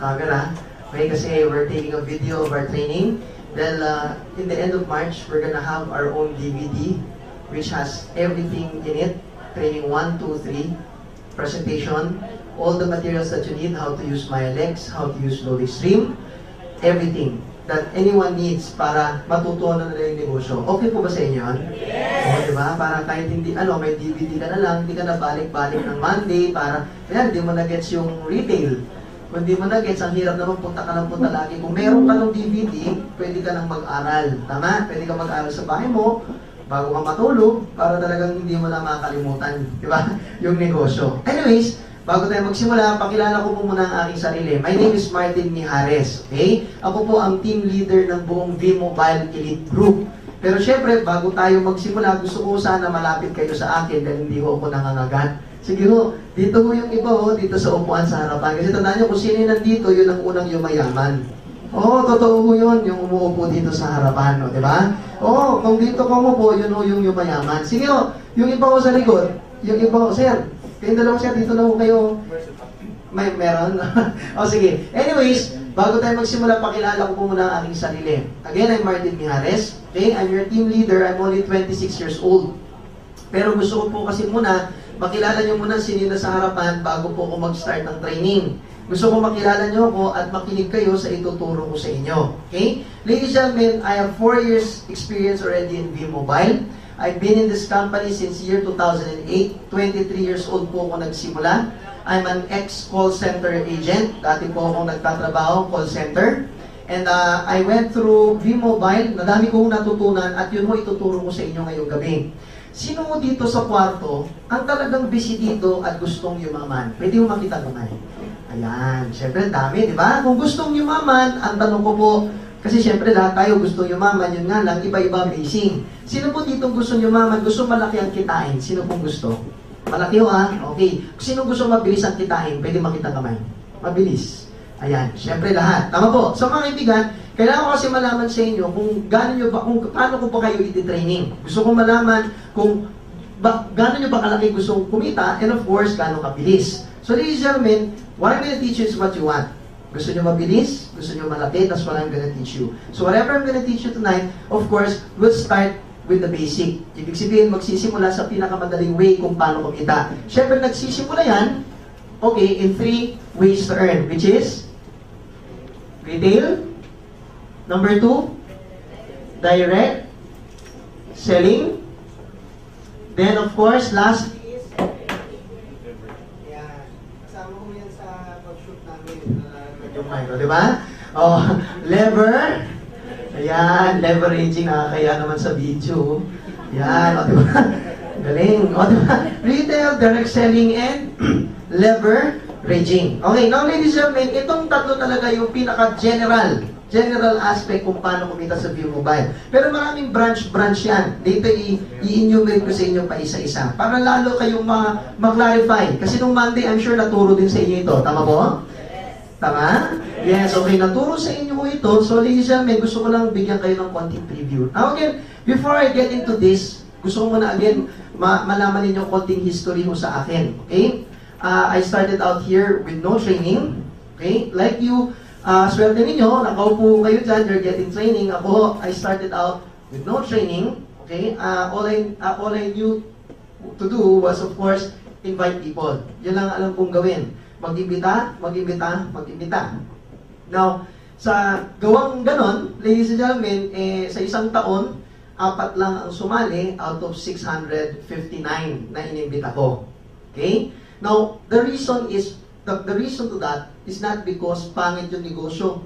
camera. Okay, kasi we're taking a video of our training. Then, in the end of March, we're gonna have our own DVD, which has everything in it. Training 1, 2, 3, presentation, all the materials that you need, how to use MyLex, how to use Load Extreme, everything that anyone needs para matutunan nila yung negosyo. Okay po ba sa inyo yun? Yes! O, diba? Para kahit hindi, may DVD ka na lang, hindi ka na balik-balik ng Monday, para, hindi mo na-gets yung retail. Kung hindi mo na-gets, ang hirap naman punta ka ng punta lagi. Kung meron ka ng DVD, pwede ka nang mag-aral. Tama? Pwede ka mag-aral sa bahay mo, bago ka matulog, para talagang hindi mo na makakalimutan, diba? Yung negosyo. Anyways, bago tayo magsimula, pakilala ko po muna ang aking sarili. My name is Martin Mijares, okay? Ako po ang team leader ng buong V-Mobile Elite Group. Pero syempre, bago tayo magsimula, gusto ko sana malapit kayo sa akin dahil hindi ko ako nangangagat. Sige ho, dito ho yung iba ho, dito sa upuan sa harapan. Kasi tandaan nyo, kung sino yung nandito, yun ang unang yumayaman. Oo, totoo ho yun, yung umuupo dito sa harapan, no, di ba? Oo, kung dito ka mo po, yun ho yung yumayaman. Sige ho, yung iba ho sa likod, yung iba ho, sir, kayong dalawa siya, dito na ho kayo. Meron? O sige. Anyways, bago tayo magsimula, pakilala ko po muna ang aking sarili. Again, I'm Martin Mijares. Okay, I'm your team leader. I'm only 26 years old. Pero gusto ko po kasi muna, makilala nyo muna sino na sa harapan bago po ako mag-start ng training. Gusto ko makilala nyo ako at makinig kayo sa ituturo ko sa inyo. Okay? Ladies and gentlemen, I have 4 years experience already in V-Mobile. I've been in this company since year 2008. 23 years old po ako nagsimula. I'm an ex-call center agent. Dati po akong nagtatrabaho, call center. And I went through V-Mobile. Nadami kong natutunan at yun mo ituturo ko sa inyo ngayong gabi. Sino mo dito sa kwarto ang talagang busy dito at gustong yumaman? Pwede mo makita naman. Ayan. Siyempre, dami, di ba? Kung gustong yumaman, ang tanong ko po, kasi siyempre lahat tayo gusto yumaman, yun nga lang, iba-iba basing. Sino po dito gusto yumaman, gusto malaki ang kitain? Sino pong gusto? Malaki o Okay. Sino gusto mabilis ang kitain? Pwede makita kamay. Mabilis. Ayan, siyempre lahat. Tama po. So mga kaibigan, kailangan ko kasi malaman sa inyo kung paano ko ba kayo iti-training. Gusto ko malaman kung gaano nyo ba kalaki gusto kumita, and of course, gaano kabilis. So ladies and gentlemen, what I'm going to teach you is what you want. Gusto nyo mabilis, gusto nyo malaki, that's what I'm gonna teach you. So whatever I'm gonna teach you tonight, of course, we'll start with the basic. Ibig sabihin, magsisimula sa pinakamadaling way kung paano kumita. Siyempre, nagsisimula yan, okay, in 3 ways to earn, which is retail, number 2, direct selling, then of course, last is kasama ko yan sa pag-shoot namin. Di ba? Oh, lever. Ayan, leveraging, nakakaya naman sa video. Ayan, o diba? Galing. O diba? Retail, direct selling, and leveraging. Okay, now ladies and gentlemen, itong tatlo talaga yung pinaka-general aspect kung paano kumita sa V-Mobile. Pero maraming branch yan. Dito i-enumerate ko sa inyo pa isa-isa. Para lalo kayong ma-clarify. Kasi nung Monday, I'm sure naturo din sa inyo ito. Tama po? Tama? Yes, okay. Naturo sa inyo ito. So, ladies and gentlemen, gusto ko lang bigyan kayo ng konting preview. Now, again, before I get into this, gusto ko muna again, malaman ninyo konting history mo sa akin. Okay? I started out here with no training. Okay? Like you, swerte ninyo, nakaupo kayo dyan, you're getting training. Ako, I started out with no training. Okay? All I knew to do was, of course, invite people. Yun lang alam kong gawin. Mag-imbita. Now, sa gawang ganon, ladies and gentlemen, sa isang taon, 4 lang ang sumali out of 659 na inimbita ko. Okay? Now, the reason to that is not because pangit yung negosyo.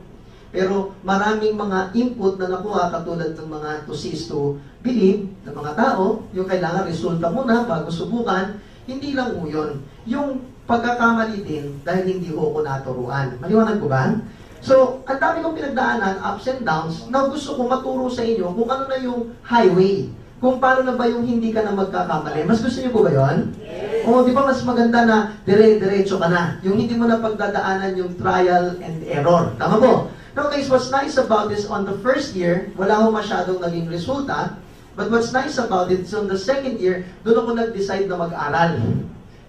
Pero maraming mga input na nakuha katulad ng mga to see is to believe ng mga tao, yung kailangan resulta muna bago subukan, hindi lang mo yun. Yung pagkakamali din dahil hindi ko naturuan. Maliwanag ko ba? So, ang dami kong pinagdaanan, ups and downs, na gusto ko maturo sa inyo kung ano na yung highway. Kung paano na ba yung hindi ka na magkakamali. Mas gusto niyo po ba yun? Yes. O, di ba mas maganda na dire-diretso ka na. Yung hindi mo na pagdadaanan yung trial and error. Tama po? Now guys, what's nice about this, on the first year, wala ko masyadong naging resulta. But what's nice about it is on the second year, doon ako nag-decide na mag-aral.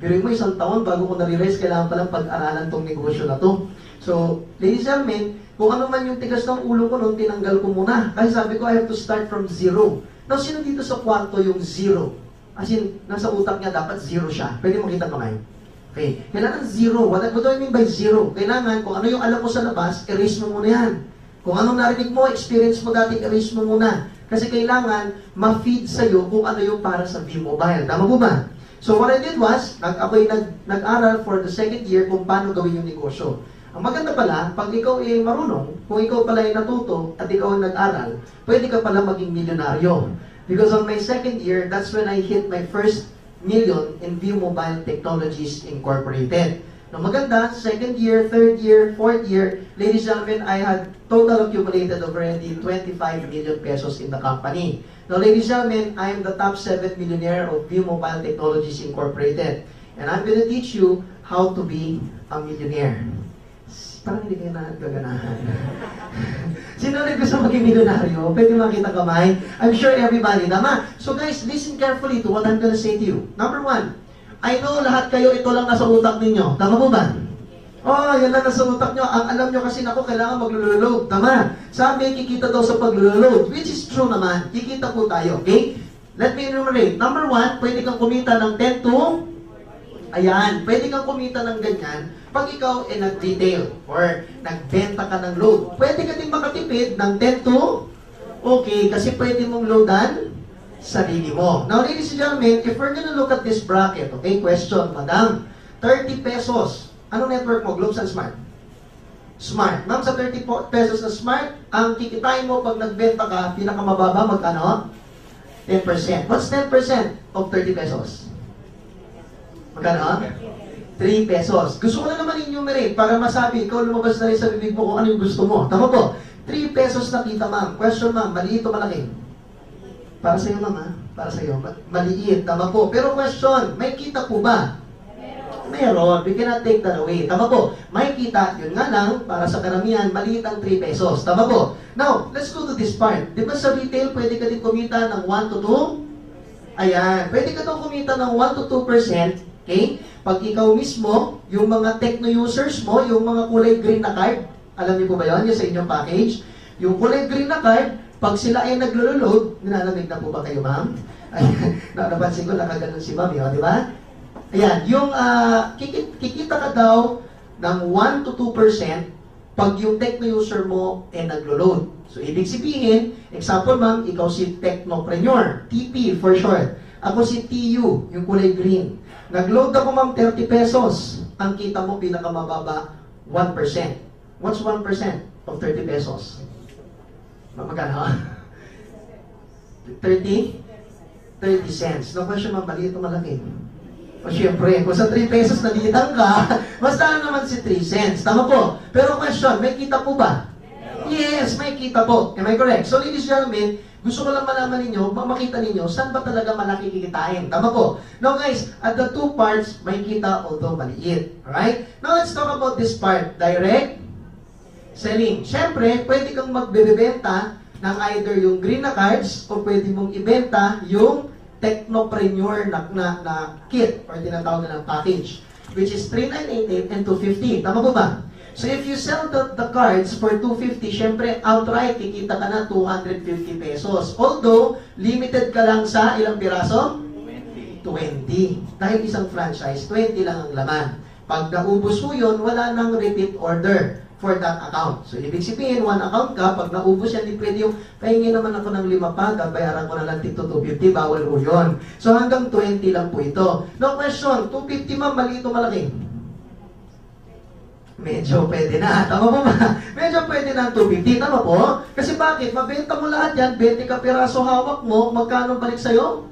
Pero mo isang taon bago ko na-realize, kailangan palang pag-aralan tong negosyo na to. So, ladies and gentlemen, kung ano man yung tigas ng ulo ko noon, tinanggal ko muna. Kasi sabi ko, I have to start from zero. Now, sino dito sa kwarto yung zero? As in, nasa utak niya dapat zero siya. Pwede mo kita kamay? Okay. Kailangan zero. What do I mean by zero? Kailangan, kung ano yung alam mo sa labas, erase mo muna yan. Kung anong narinig mo, experience mo dati, erase mo muna. Kasi kailangan ma-feed sa'yo kung ano yung para sa V-Mobile. Tama po ba? So what I did was, ako'y nag-aral for the second year kung paano gawin yung negosyo. Ang maganda pala, pag ikaw ay marunong, kung ikaw pala ay natuto at ikaw ay nag-aral, pwede ka pala maging milyonaryo. Because on my second year, that's when I hit my first million in V-Mobile Technologies Incorporated. Now maganda, second year, third year, fourth year, ladies and gentlemen, I had total accumulated already 25 million pesos in the company. Now ladies and gentlemen, I am the top 7 millionaire of V-Mobile Technologies Incorporated. And I'm going to teach you how to be a millionaire. Parang hindi kayo nagaganahan. Sino rin gusto maging milyonaryo? Pwede makita kamay? I'm sure everybody. Tama? So guys, listen carefully to what I'm gonna say to you. Number one, I know lahat kayo ito lang nasa utak ninyo. Tama po ba? Oh, yan lang nasa utak nyo. Ang alam nyo kasi nako, kailangan maglululog. Tama? Sabi, kikita daw sa paglululog. Which is true naman. Kikita po tayo. Okay? Let me enumerate. Number one, pwede kang kumita ng 10 to... Ayan, pwede kang kumita ng ganyan pag ikaw ay nag-retail or nagbenta ka ng load. Pwede ka din makatipid ng 10 to... Okay, kasi pwede mong loadan sarili mo. Now, ladies and gentlemen, if we're gonna look at this bracket, okay, question, madam, 30 pesos. Anong network mo? Globes and Smart? Smart. Ma'am, sa 30 pesos na Smart, ang kikitain mo pag nagbenta ka, pinakamababa, magkano? 10%. What's 10% of 30 pesos? Magkano? 3 pesos. Gusto ko na naman enumerate para masabi, ikaw lumabas na rin sa bibig mo kung ano yung gusto mo. Tama po? 3 pesos na kita, ma'am. Question, ma'am, maliit o malaki? Para sa'yo, ma'am, ha? Para sa'yo. Maliit. Tama po. Pero question, may kita po ba? Meron. We cannot take that away. Tama po. May kita, yun nga lang, para sa karamihan, maliit ang 3 pesos. Tama po. Now, let's go to this part. Di ba sa retail, pwede ka din kumita ng 1 to 2? Ayan. Pwede ka daw kumita ng 1 to 2%. Okay? Pag ikaw mismo, yung mga techno users mo, yung mga kulay green na card, alam niyo po ba yun? Yung sa inyong package? Yung kulay green na card, pag sila ay naglululog, nilalamig na po ba kayo, ma'am? Ayan, napansin ko, nakaganon si ma'am, di ba? Ayan, yung kikita ka daw ng 1 to 2% pag yung techno user mo ay naglulod. So, ibig sabihin, example, ma'am, ikaw si technopreneur, TP for short. Ako si TU, yung kulay green. Nag-load ako, ma'am, 30 pesos. Ang kita mo, pinakamababa, 1%. What's 1% of 30 pesos? Magkano? 30? 30 cents. No question, ma'am, maliit o malaki? O syempre, kung sa 3 pesos nalitang ka, basta naman si 3 cents. Tama po. Pero question, may kita po ba? Yes, may kita po. Am I correct? So, ladies and gentlemen, gusto ko lang malaman ninyo, makita ninyo, saan ba talaga malaki kikitain? Tama po. Now guys, at the two parts, may kita although maliit. Alright? Now let's talk about this part. Direct selling. Siyempre, pwede kang magbebenta ng either yung green na cards o pwede mong ibenta yung technopreneur na kit or tinatawag na ng package, which is 3988 and 250. Tama po ba? So if you sell the cards for 250, syempre outright kikita ka na 250 pesos. Although, limited ka lang sa ilang piraso? 20. Dahil isang franchise, 20 lang ang laman. Pag naubos mo yun, wala nang repeat order for that account. So ibig sabihin, one account ka, pag naubos yan, di pwede yung, pahingi naman ako ng 5 pa, bayaran ko na lang tito 250, bawal ko yun. So hanggang 20 lang po ito. No question, 250 ma'am, maliit o malaki? Medyo pwede na. Tama po ba? Medyo pwede na 250. Tama po? Kasi bakit? Mabenta mo lahat yan, 20 ka piraso hawak mo, magkano balik sa'yo?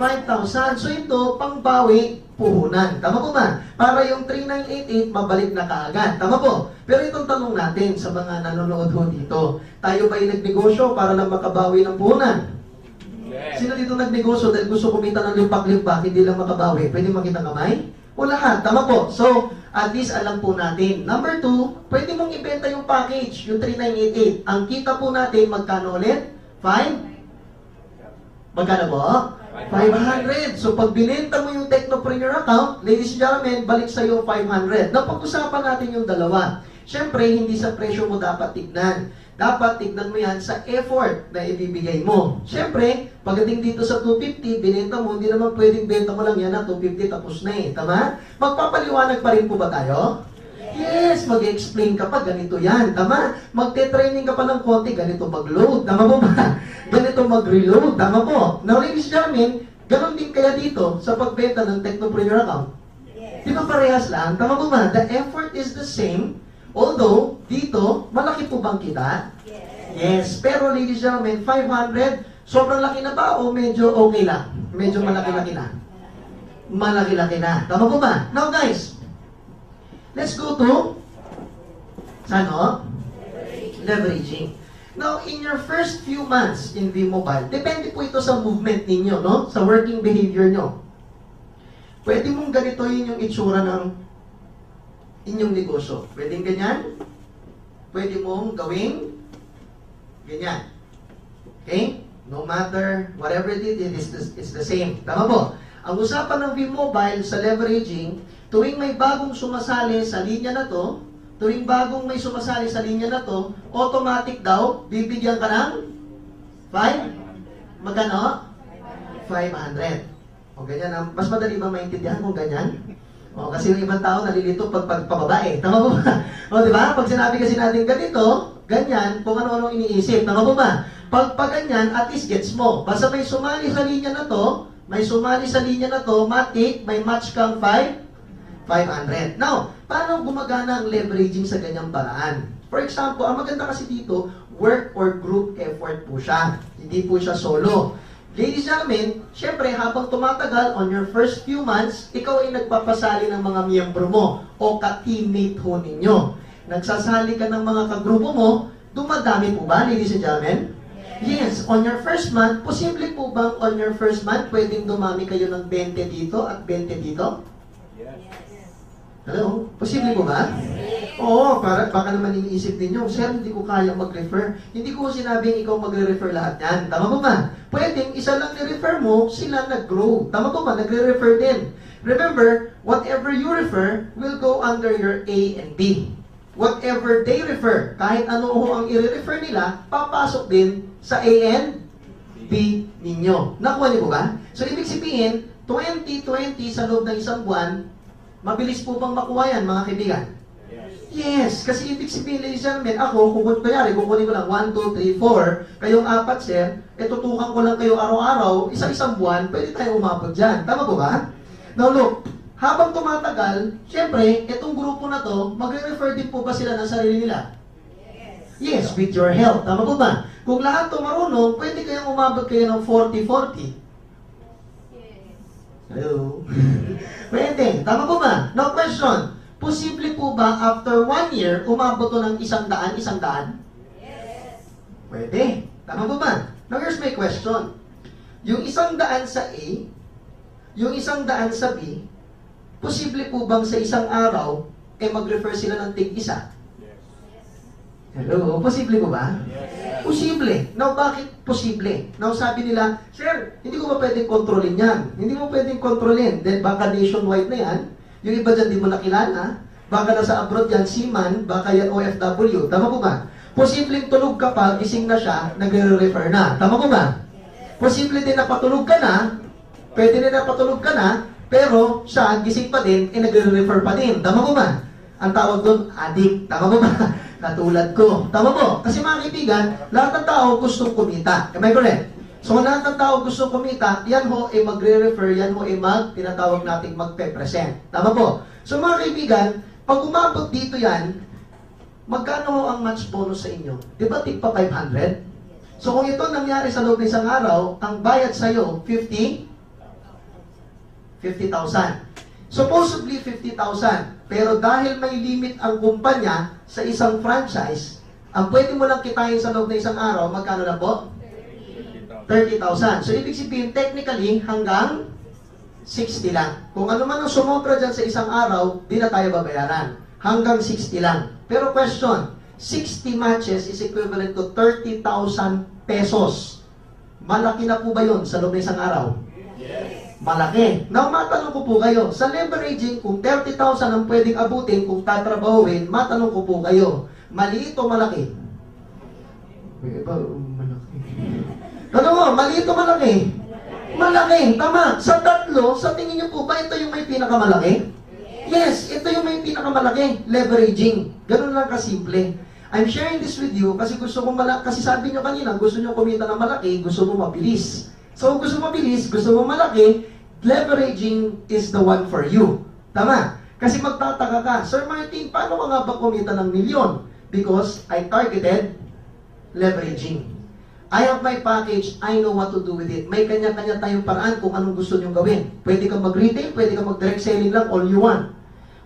5,000. So ito, pangbawi, puhunan. Tama po ba? Para yung 3988, mabalik na kaagad. Tama po? Pero itong tanong natin sa mga nanonood ho dito, tayo ba'y nagnegosyo para lang makabawi ng puhunan? Yes. Sino dito nagnegosyo dahil gusto kumita ng limpak-limpak, hindi lang makabawi? Pwede makita kamay? O lahat, tama po. So, at least alam po natin. Number 2, pwede mong ibenta yung package, yung 3988. Ang kita po natin, magkano ulit? 5? Magkano po? 500. So, pag binenta mo yung techno Technopreneur account, ladies and gentlemen, balik sa iyo 500. Napag-usapan natin yung dalawa. Siyempre, hindi sa presyo mo dapat tignan. Dapat tignan mo yan sa effort na ibibigay mo. Siyempre, pagdating dito sa 250, binenta mo, hindi naman pwedeng benta mo lang yan na 250 tapos na eh. Tama? Magpapaliwanag pa rin po ba tayo? Yes, mag-explain ka pa, ganito yan. Tama? Magte-training ka pa ng konti, ganito mag-load. Tama po ba? Ganito mag-reload. Tama po? Now, ladies and gentlemen, ganon din kaya dito sa pagbenta ng Technopreneur account. Yes. Di ba parehas lang? Tama po ba? The effort is the same. Although, dito, malaki po bang kita? Yes. Yes. Pero, ladies and gentlemen, 500, sobrang laki na ba o medyo okay lang? Medyo malaki-laki na. Malaki-laki na. Tama po ba? Now, guys, let's go to leveraging. Now, in your first few months in V-Mobile, depende po ito sa movement ninyo, no? Sa working behavior nyo. Pwede mong ganito yun yung itsura ng inyong negosyo. Pwede ganyan. Pwede mong gawing ganyan. Okay? No matter whatever it is, it's the same. Tama po? Ang usapan ng V-Mobile sa leveraging, tuwing may bagong sumasali sa linya na to, tuwing bagong may sumasali sa linya na to, automatic daw, bibigyan ka ng 5? Magkano? 500. O ganyan, mas madali ba maintindihan kung ganyan? O, kasi yung ibang tao nalilito pag pababae. Tama po ba? O, di ba? Pag sinabi kasi natin ganito, ganyan, kung ano-ano iniisip. Tama po ba? Pag ganyan, at least gets mo. Basta may sumali sa linya na to, may matik, may match kang 500. Now, paano gumagana ang leveraging sa ganyang paraan? For example, ang maganda kasi dito, work or group effort po siya. Hindi po siya solo. Ladies and gentlemen, syempre, habang tumatagal on your first few months, ikaw ay nagpapasali ng mga miyembro mo o ka-teammate ho ninyo. Nagsasali ka ng mga kagrupo mo, dumadami po ba, ladies and gentlemen? Yes, on your first month, posible po bang on your first month, pwedeng dumami kayo ng 20 dito at 20 dito? Yes. Hello? Posible po ba? Oo, baka naman iniisip ninyo, sir, hindi ko kaya mag-refer. Hindi ko sinabing ikaw magre-refer lahat yan. Tama po ba? Pwedeng isa lang ni-refer mo, sila nag-grow. Tama po ba? Nagre-refer din. Remember, whatever you refer will go under your A and B. Whatever they refer, kahit ano ho ang i-refer nila, papasok din sa A and B ninyo. Nakuha niyo po ba? So, ibig sabihin, 20-20 sa loob ng isang buwan, mabilis po bang makuha yan, mga kaibigan? Yes, kasi ibig sabihin, ladies and gentlemen, ako, kukunin ko lang 1, 2, 3, 4, kayong 4, sir, tutukan ko lang kayo araw-araw, isa-isang buwan, pwede tayo umabot dyan. Tama po ba? Now look, habang tumatagal, syempre, itong grupo na to, magre-refer din po ba sila ng sarili nila? Yes, with your help. Tama po ba? Kung lahat to marunong, pwede kayong umabot kayo ng 40-40. Hello? Pwede. Tama po ba? Now question, posible po ba after 1 year, umabot to ng 100? Yes. Pwede. Tama po ba? Now here's my question. Yung 100 sa A, yung 100 sa B, posible po bang sa isang araw, mag-refer sila ng tig-isa? Hello? Posible po ba? Yes. Posible. Now, bakit posible? Now, sabi nila, sir, hindi ko ba pwedeng kontrolin yan? Hindi mo pwedeng kontrolin. Then, baka nationwide na yan. Yung iba dyan, di mo nakilala. Baka nasa abroad yan, seaman, baka yan OFW. Tama po ba? Posibleng tulog ka pa, gising na siya, nagre-refer na. Tama po ba? Posible din na patulog ka na, pwede din na patulog ka na, pero siya, gising pa din, nagre-refer pa din. Tama po ba? Ang tawag doon, addict. Tama po ba? Katulad ko. Tama po. Kasi mga kaibigan, lahat ng tao gustong kumita. Am I correct? So lahat ng tao gustong kumita, yan ho ay magre-refer, yan ho ay tinatawag nating magpe-present. Tama po. So mga kaibigan, pag umabot dito yan, magkano ho ang match bonus sa inyo? Di ba tig pa 500? So kung ito nangyari sa loob ng isang araw, ang bayad sa'yo, 50,000. Supposedly 50,000. Pero dahil may limit ang kumpanya sa isang franchise, ang pwede mo lang kitain sa loob ng isang araw, magkano na po? 30,000. So, ibig sabihin, technically, hanggang 60 lang. Kung ano man ang sumobra dyan sa isang araw, di na tayo babayaran. Hanggang 60 lang. Pero question, 60 matches is equivalent to 30,000 pesos. Malaki na po ba yun sa loob ng isang araw? Yes. malaki. Now, matanong ko po kayo, sa leveraging, kung 30,000 ang pwedeng abutin, kung tatrabahuin, matanong ko po kayo, maliit o malaki? Malaki. Ano mo, maliit o malaki? Malaki, tama. Sa tatlo, sa tingin niyo po ba ito yung may pinakamalaki? Yes, ito yung may pinakamalaki, leveraging. Ganun lang kasimple. I'm sharing this with you kasi gusto ko kasi sabi niyo kanina, gusto niyo kumita ng malaki, gusto mo mabilis. So, gusto mo mabilis, gusto mo malaki, leveraging is the one for you. Tama? Kasi magtataka ka, Sir Martin, paano ka nga ba kumita ng milyon? Because I targeted leveraging. I have my package, I know what to do with it. May kanya-kanya tayong paraan kung anong gusto nyo gawin. Pwede kang mag-retail, pwede kang mag-direct selling lang, all you want.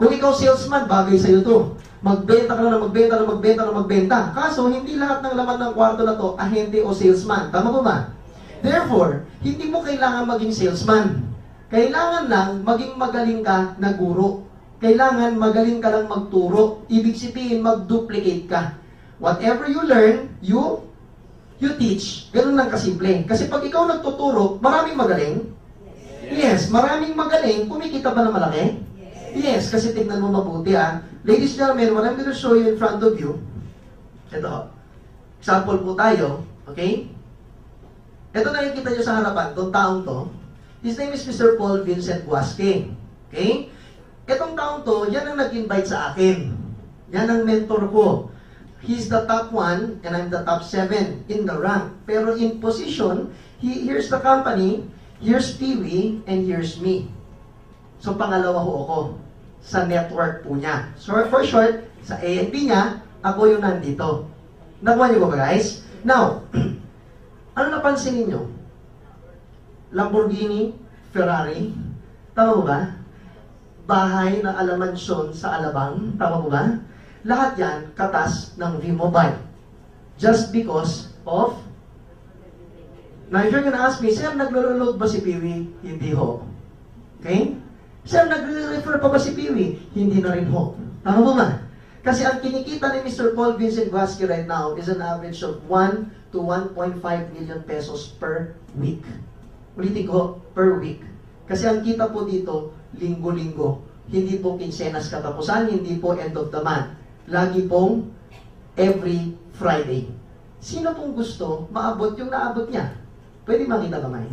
Kung ikaw salesman, bagay sa'yo to. Magbenta ka na magbenta na magbenta na magbenta. Kaso, hindi lahat ng laman ng kwarto na to, ahente o salesman. Tama ba ba? Therefore, hindi mo kailangan maging salesman. Kailangan lang maging magaling ka na guro. Kailangan magaling ka lang magturo. Ibig sabihin, mag-duplicate ka. Whatever you learn, you teach. Ganun lang kasimple. Kasi pag ikaw nagtuturo, maraming magaling. Yes, maraming magaling. Kumikita ba na malaki? Yes, kasi tignan mo mabuti ah. Ladies and gentlemen, what I'm going to show you in front of you, ito, example po tayo, okay? Ito nakikita nyo sa harapan, itong taong to. His name is Mr. Paul Vincent Guasque. Okay? Itong taong to, yan ang nag-invite sa akin. Yan ang mentor ko. He's the top 1 and I'm the top 7 in the rank. Pero in position, here's the company, here's Peewee, and here's me. So pangalawa ho ako sa network po niya. So for short, sa A and B niya, ako yung nandito. Nakuha niyo ba guys? Now, ano napansin ninyo? Lamborghini, Ferrari, tama mo ba? Bahay na alamansyon sa Alabang, tama mo ba? Lahat yan katas ng V-Mobile. Just because of... Now, if you're gonna ask me, Sir, naglo-load ba si Peewee? Hindi ho. Okay? Sir, nagre-refer pa ba si Peewee? Hindi na rin ho. Tama mo ba? Kasi ang kinikita ni Mr. Paul Vincent Guasque right now is an average of 1 to 1.5 million pesos per week. Ulitin ko, per week. Kasi ang kita po dito, linggo-linggo. Hindi po kinsenas katapusan, hindi po end of the month. Lagi pong every Friday. Sino pong gusto maabot yung naabot niya? Pwede makita kamay.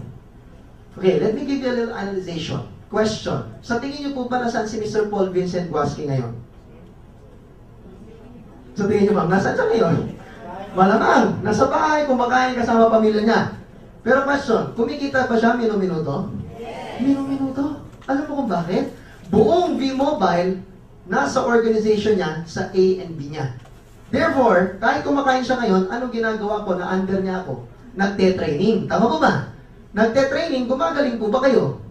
Okay, let me give you a little analyzation. Question. Sa tingin niyo po ba nasaan si Mr. Paul Vincent Guasque ngayon? Sa tingin niyo ma'am, nasaan siya ngayon? Malamang, nasa bahay, kumakain kasama pamilya niya. Pero question, kumikita ba siya minuto? Minuto? Alam mo kung bakit? Buong V-Mobile, nasa organization niya sa A and B niya. Therefore, kahit kumakain siya ngayon, anong ginagawa ko na under niya ako? Nagte-training. Tama po ba? Nagte-training, gumagaling po ba kayo?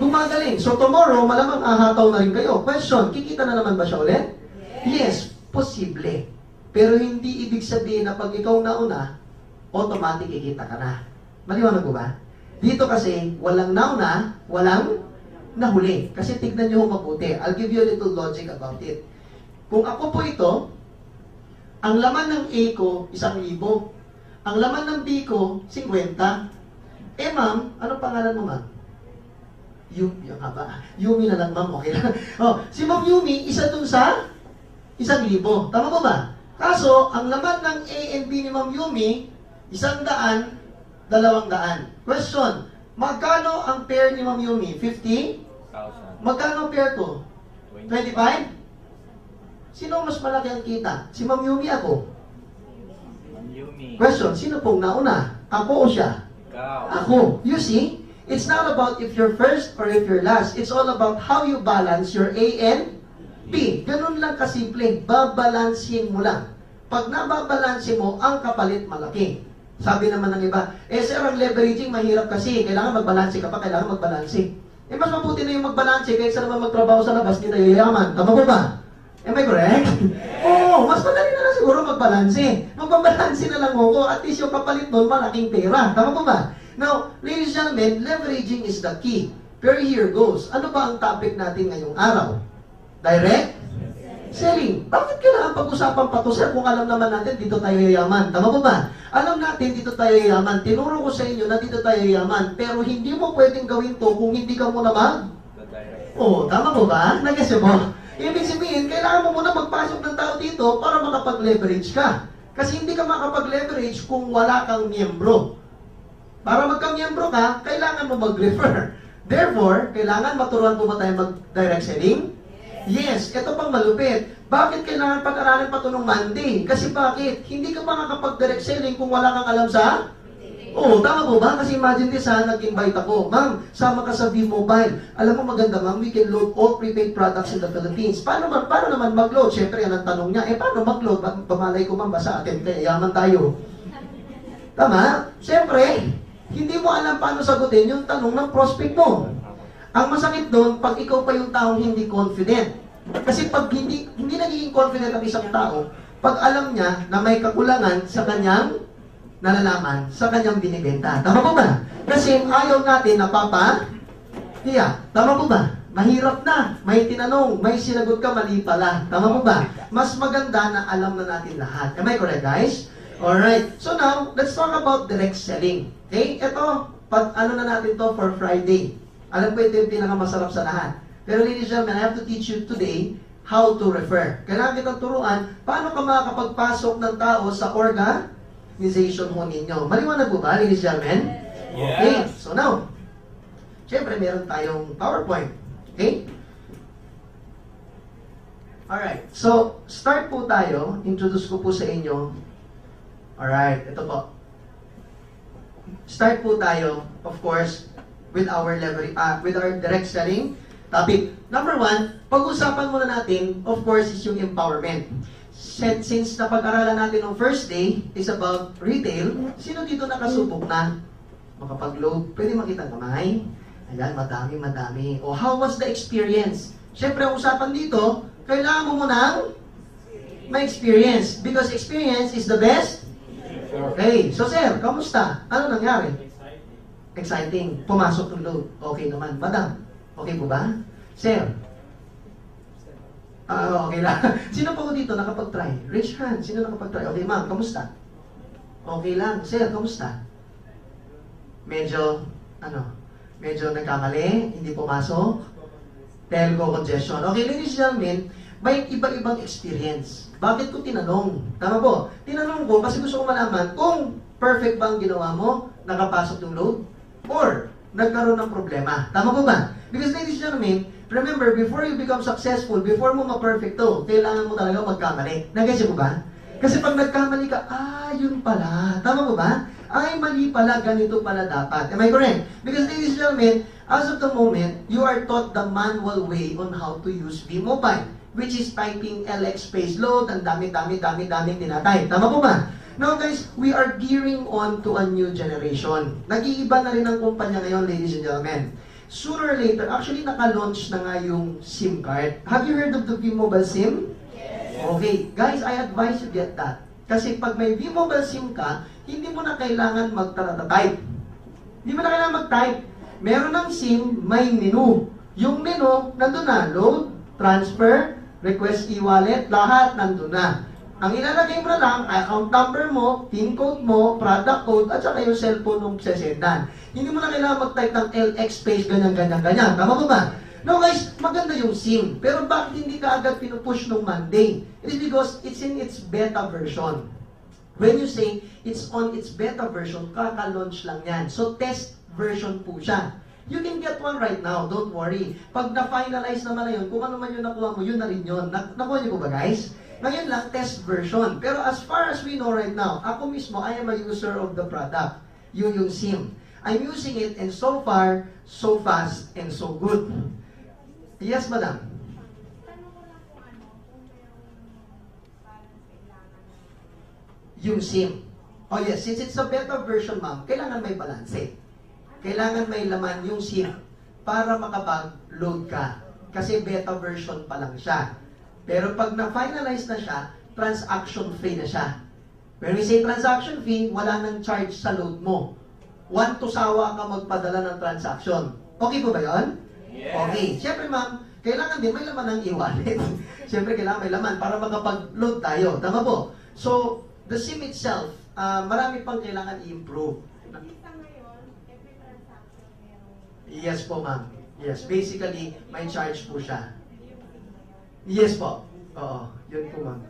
Gumagaling. So tomorrow, malamang ahataw na rin kayo. Question, kikita na naman ba siya ulit? Yes, posible. Pero hindi ibig sabihin na pag ikaw nauna, automatic kikita ka na. Maliwanag ko ba? Dito kasi, walang nauna, walang nahuli. Kasi tignan nyo mabuti. I'll give you a little logic about it. Kung ako po ito, ang laman ng A ko, 1,000. Ang laman ng B ko, 50. Eh ma'am, anong pangalan mo ma'am? Yumi, yung haba. Yumi na lang ma'am, okay lang. Oh, si Ma'am Yumi, isa dun sa 1,000. Tama ba ba? Kaso, ang laman ng A and B ni Ma'am Yumi, 100, 200. Question, magkano ang pair ni Ma'am Yumi? 50,000. Magkano ang pair ko? 25? Sino mas malaki ang kita? Si Ma'am Yumi ako? Ma'am Yumi. Question, sino pong nauna? Ako o siya? Ikaw. Ako. You see, it's not about if you're first or if you're last. It's all about how you balance your A and B. Ganun lang kasimple. Babalansin mo lang. Pag nababalansin mo, ang kapalit malaki. Sabi naman ng iba, sir, ang leveraging mahirap kasi. Kailangan magbalanse ka pa, kailangan magbalanse. Mas mabuti na yung magbalanse kaysa naman magtrabaho sa labas, hindi tayo yaman. Tama ko ba? Am I correct? Oo, mas madali na lang siguro magbalanse. Magbabalanse na lang ako, at least yung kapalit nun, malaking pera. Tama ko ba? Now, ladies and gentlemen, leveraging is the key. Pero here goes. Ano ba ang topic natin ngayong araw? Direct selling. Bakit kailangan pag-usapan pa to, sir? Kung alam naman natin, dito tayo yayaman. Tama ba ba? Alam natin, dito tayo yayaman. Tinuro ko sa inyo na dito tayo yayaman. Pero hindi mo pwedeng gawin to kung hindi ka muna tama mo ba? Nag-guess mo? Ibig sabihin, kailangan mo muna magpasok ng tao dito para makapag-leverage ka. Kasi hindi ka makapag-leverage kung wala kang miyembro. Para magka-miyembro ka, kailangan mo mag-refer. Therefore, kailangan maturuan po ba tayo mag-direct selling? Yes, ito pang malupit. Bakit kailangan pag-aralan pa ito nung Monday? Kasi bakit? Hindi ka makakapag-direct selling kung wala kang alam sa... tama po ba? Kasi imagine this nag-invite ako. Ma'am, sama ka sa V-Mobile. Alam mo maganda ma'am, we can load all prepaid products in the Philippines. Paano naman mag-load? Siyempre, yan ang tanong niya. Paano mag-load? Pamalay ko ma'am, basta atin, kaya yaman tayo. Tama? Siyempre, hindi mo alam paano sagutin yung tanong ng prospect mo. Ang masakit doon, pag ikaw pa yung taong hindi confident. Kasi pag hindi nagiging confident ang isang tao, pag alam niya na may kakulangan sa kanyang nalalaman, sa kanyang binibenta. Tama po ba? Kasi ayaw natin na Tama po ba? Mahirap na. May tinanong, may sinagot ka, mali pala. Tama po ba? Mas maganda na alam na natin lahat. Am I correct, guys? Alright. So now, let's talk about direct selling. Okay? Ito, ano na natin to for Friday. Alam ko ito yung pinakamasarap sa lahat. Pero ladies and gentlemen, I have to teach you today how to refer. Kailangan kitang turuan paano ka makakapagpasok ng tao sa organization mo ninyo. Maliwanag po ba, ladies and gentlemen? Yes. Okay, so now, syempre meron tayong PowerPoint. Okay? Alright, so start po tayo. Introduce ko po sa inyo. Alright, ito po. Start po tayo, of course, with our direct selling topic. Number 1, pag-usapan muna natin, of course, is yung empowerment. Since napag-aralan natin ng first day is about retail, sino dito nakasubok na? Makapag-load, pwede makita kamay? Ayan, madami. O how was the experience? Siyempre, ang usapan dito, kailangan mo munang may experience. Because experience is the best. Okay, so sir, kamusta? Ano nangyari? Exciting. Pumasok ng load. Okay naman. Madam, okay po ba? Sir? Okay lang. Sino po dito nakapag-try? Raise hand. Sino nakapag-try? Okay ma'am, kamusta? Okay lang. Sir, kamusta? Medyo nagkamali, hindi pumasok. Telco congestion. Okay, ladies and gentlemen, may iba-ibang experience. Bakit ko tinanong? Tama po. Tinanong ko kasi gusto ko malaman kung perfect ba ang ginawa mo, nakapasok yung load, or nagkaroon ng problema. Tama po ba? Because ladies and gentlemen, remember, before you become successful, before mo ma-perfect to, kailangan mo talaga magkamali. Nag-gets po ba? Kasi pag nagkamali ka, yun pala. Tama po ba? Ay, mali pala, ganito pala dapat. Am I correct? Because ladies and gentlemen, as of the moment, you are taught the manual way on how to use V-Mobile, which is typing LX space load, ang dami tinatype. Tama po ba? Now guys, we are gearing on to a new generation. Nag-iiba na rin ang kumpanya ngayon, ladies and gentlemen. Sooner or later, actually naka-launch na nga yung SIM card. Have you heard of the V-Mobile SIM? Yes. Okay, guys, I advise you get that. Kasi pag may V-Mobile SIM ka, hindi mo na kailangan type. Hindi mo na kailangan mag-type. Meron ng SIM, may menu. Yung menu, nandun na. Load, transfer, request e-wallet, lahat nandun na. Ang ilalagay mo na lang, account number mo, PIN code mo, product code, at saka yung cellphone mong sesendan. Hindi mo na kailangan mag-type ng LX space, ganyan. Tama ba ba? No guys, maganda yung SIM. Pero bakit hindi ka agad pinupush nung Monday? It is because it's in its beta version. When you say it's on its beta version, kaka-launch lang yan. So test version po siya. You can get one right now, don't worry. Pag na-finalize naman na yun, kung ano man yung nakuha mo, yun na rin yun. Nakuha niyo po ba guys? Ngayon lang, test version. Pero as far as we know right now, ako mismo, I am a user of the product. Yung SIM. I'm using it and so far, so fast, and so good. Yes, madam? Yung SIM. Oh yes, since it's a beta version, ma'am, kailangan may balanse. Kailangan may laman yung SIM para makapag-load ka. Kasi beta version pa lang siya. Pero pag na-finalize na siya, transaction free na siya. When we say transaction fee, wala nang charge sa load mo. 1 to sawa ka magpadala ng transaction. Okay po ba yun? Yes. Okay. Siyempre ma'am, kailangan din may laman ng e-wallet. Siyempre, kailangan may laman para makapag-load tayo. Tama po? So, the SIM itself, marami pang kailangan i-improve. Yes po, ma'am. Yes, basically, may charge po siya. Yes po. Oo, yun po, ma'am.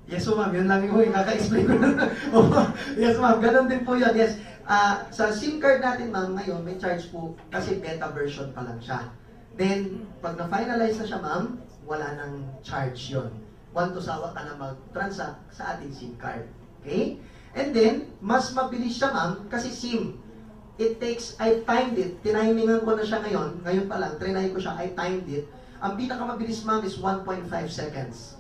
Yes po, ma'am. Yun lang yung kaka-explain ko na. Yes, ma'am. Ganun din po yun. Yes. Sa SIM card natin, ma'am, ngayon, may charge po kasi beta version pa lang siya. Then, pag na-finalize na siya, ma'am, wala nang charge yun. One to sawa ka na mag-transact sa ating SIM card. Okay? And then, mas mabilis siya, ma'am, kasi SIM. It takes, I timed it. Tinahimingan ko na siya ngayon. Ngayon pa lang, trinay ko siya, I timed it. Ang pinakamabilis, ma'am, is 1.5 seconds.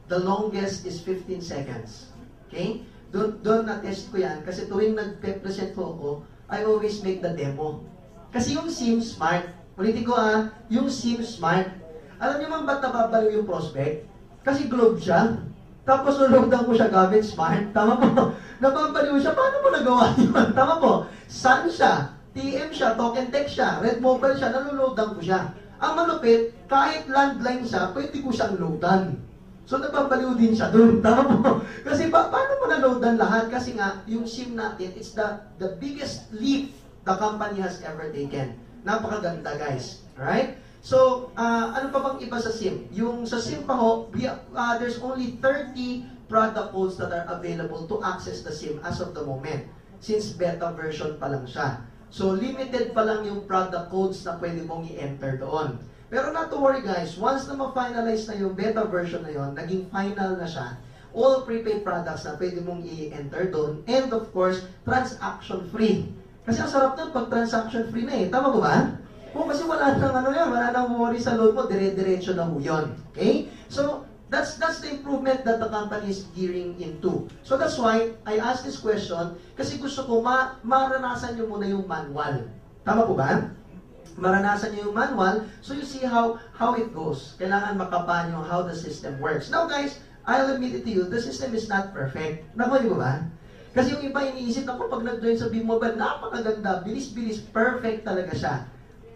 The longest is 15 seconds. Okay? Doon na-test ko yan. Kasi tuwing nag-present ko ako, I always make the demo. Kasi yung SIM Smart, ulitin ko yung SIM Smart, alam niyo man ba't nababaliw yung prospect? Kasi globe siya. Tapos nulogdan ko siya gamit Smart. Tama po. Nababaliw siya. Paano mo nagawa yun? Tama po. Sun siya. TM siya. Token text siya. Red mobile siya. Nalulogdan ko siya. Ang malupit, kahit landline siya, pwede ko siyang loadan. So nababaliw din siya doon. Tama po. Kasi paano mo na-loadan lahat? Kasi nga, yung SIM natin, it's the biggest leap the company has ever taken. Napakaganda, guys. Alright? So, ano pa bang iba sa SIM? Yung sa SIM pa ho, there's only 30 product codes that are available to access the SIM as of the moment. Since beta version pa lang siya. So, limited pa lang yung product codes na pwede mong i-enter doon. Pero not to worry guys, once na ma-finalize na yung beta version na yun, naging final na siya, all prepaid products na pwede mong i-enter doon, and of course, transaction free. Kasi ang sarap nun pag transaction free na eh. Tama ba ba? Kasi wala nang wala nang worry sa load mo, dire-diretso na ho yun. Okay? So, that's the improvement that the company is gearing into. So that's why I asked this question, kasi gusto ko maranasan nyo muna yung manual. Tama po ba? Maranasan nyo yung manual, so you see how it goes. Kailangan makapa nyo how the system works. Now guys, I'll admit it to you, the system is not perfect. Nakuha nyo ba? Kasi yung iba iniisip ako pag nag-join sa B-Mobile, napakaganda, bilis-bilis, perfect talaga siya.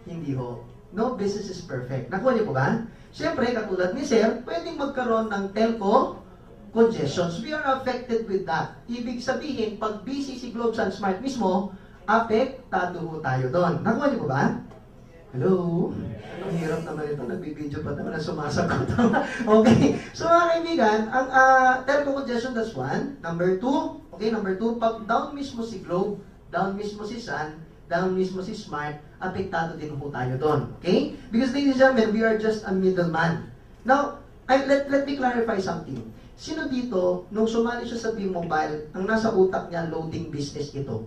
Hindi ho. No business is perfect. Nakuha niyo po ba? Siyempre, katulad ni Sir, pwedeng magkaroon ng telco congestions. We are affected with that. Ibig sabihin, pag busy si Globe Sun Smart mismo, apektado ho tayo doon. Nakuha niyo po ba? Hello? Ang hirap naman ito. Nagbibideo pa naman na sumasagot. Okay. So mga kaibigan, ang telco congestion, that's one. Number two, okay, number two, pag down mismo si Globe, down mismo si Sun, down mismo si Smart, apektado din po tayo doon. Okay? Because ladies and gentlemen, we are just a middleman. Now, let me clarify something. Sino dito, nung sumali siya sa B-Mobile, ang nasa utak niya, loading business ito?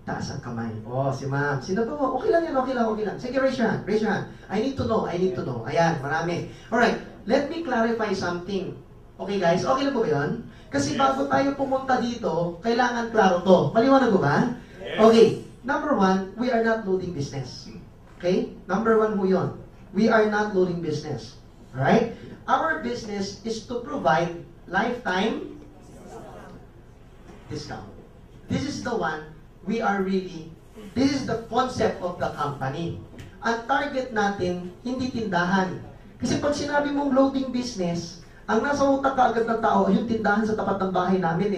Taas ang kamay. Oh, si ma'am. Sino po? Okay lang yan, okay lang. Sige, raise your hand. I need to know. Ayan, marami. Alright, let me clarify something. Okay guys, okay lang po ba yun? Kasi bago tayo pumunta dito, kailangan klaro to. Maliwanag ko ba? Okay. Number one, we are not loading business. Okay? Number one po yun. We are not loading business. Alright? Our business is to provide lifetime discount. This is the one we are really, this is the concept of the company. Ang target natin, hindi tindahan. Kasi pag sinabi mong loading business, ang nasa utak kaagad ng tao, yung tindahan sa tapat ng bahay namin,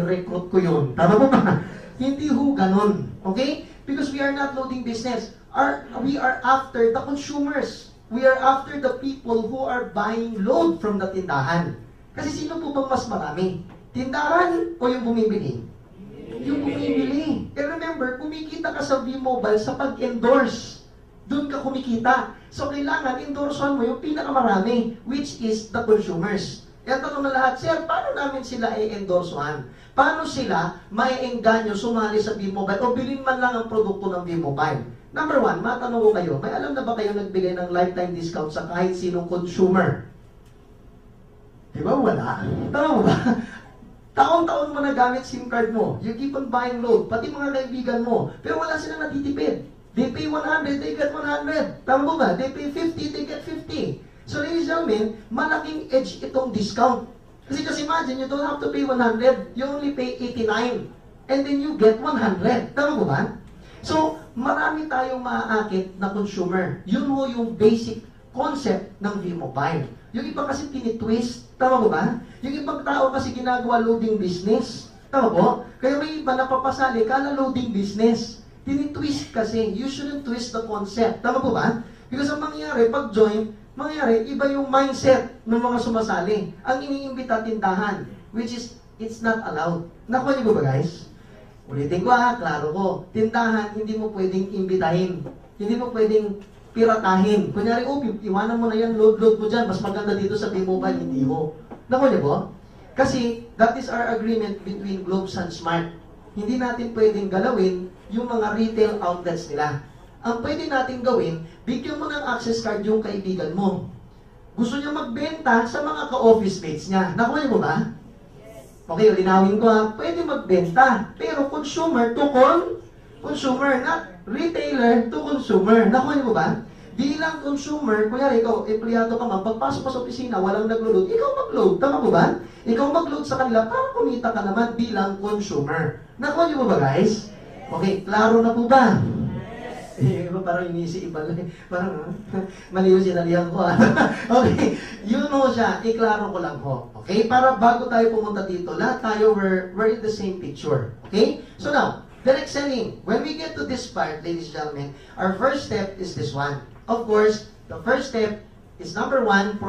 recruit ko yun. Tama mo ba? Hindi ho ganun. Okay? Because we are not loading business. We are after the consumers. We are after the people who are buying load from the tindahan. Kasi sino po bang mas marami? Tindahan o yung bumibili? Yung bumibili. And remember, kumikita ka sa V-Mobile sa pag-endorse. Doon ka kumikita. So kailangan, endorsean mo yung pinakamarami, which is the consumers. Kaya tanong na lahat, Sir, paano namin sila i-endorsean? Paano sila may-engganyo sumali sa B-Mobile o bilhin man lang ang produkto ng B-Mobile? Number one, matanong ko kayo, may alam na ba kayo nagbigay ng lifetime discount sa kahit sinong consumer? Diba? Wala. Tama mo ba? Taon-taon mo na gamit SIM card mo. You keep on buying load. Pati mga kaibigan mo. Pero wala silang natitipid. They pay 100, they get 100. Tama mo ba? They pay 50, they get 50. So ladies and gentlemen, malaking edge itong discount. Kasi just imagine, you don't have to pay 100. You only pay 89. And then you get 100. Tama mo ba? So, marami tayong maaakit na consumer. Yun ho yung basic concept ng V-Mobile. Yung iba kasi tinitwist. Tama po ba? Yung ibang tao kasi ginagawa loading business. Tama po? Kaya may iba napapasali, kala loading business. Tinitwist kasi. You shouldn't twist the concept. Tama po ba? Because ang mangyayari, pag join, mangyayari, iba yung mindset ng mga sumasali. Ang iniimbita tindahan, which is, it's not allowed. Nakuha niyo ba guys? Ulitin ko klaro ko. Tindahan, hindi mo pwedeng imbitahin. Hindi mo pwedeng piratahin. Kunyari, iwanan mo na yan, load mo dyan. Mas maganda dito sa V-Mobile, hindi mo. Nakuha niyo po? Kasi, that is our agreement between Globes and Smart. Hindi natin pwedeng galawin yung mga retail outlets nila. Ang pwede natin gawin, bigyan mo ng access card yung kaibigan mo. Gusto niya magbenta sa mga ka-office mates niya. Nakuha niyo mo ba? Okay, linawin ko pwede magbenta, pero consumer to consumer, not retailer to consumer. Nakuha niyo ba? Bilang consumer, kunyari ikaw, empleyado ka man, pagpasok mo sa opisina, walang naglo-load, ikaw mag-load. Tama po ba? Ikaw mag-load sa kanila para kumita ka naman bilang consumer. Nakuha niyo ba guys? Okay, klaro na po ba? Parang iniisip iba lang. Parang, mali yung sinalihan ko. Okay, yun ho siya. Iklaro ko lang ho. Okay, para bago tayo pumunta dito, lahat tayo, we're in the same picture. Okay? So now, direct selling. When we get to this part, ladies and gentlemen, our first step is this one. Of course, the first step is number 1,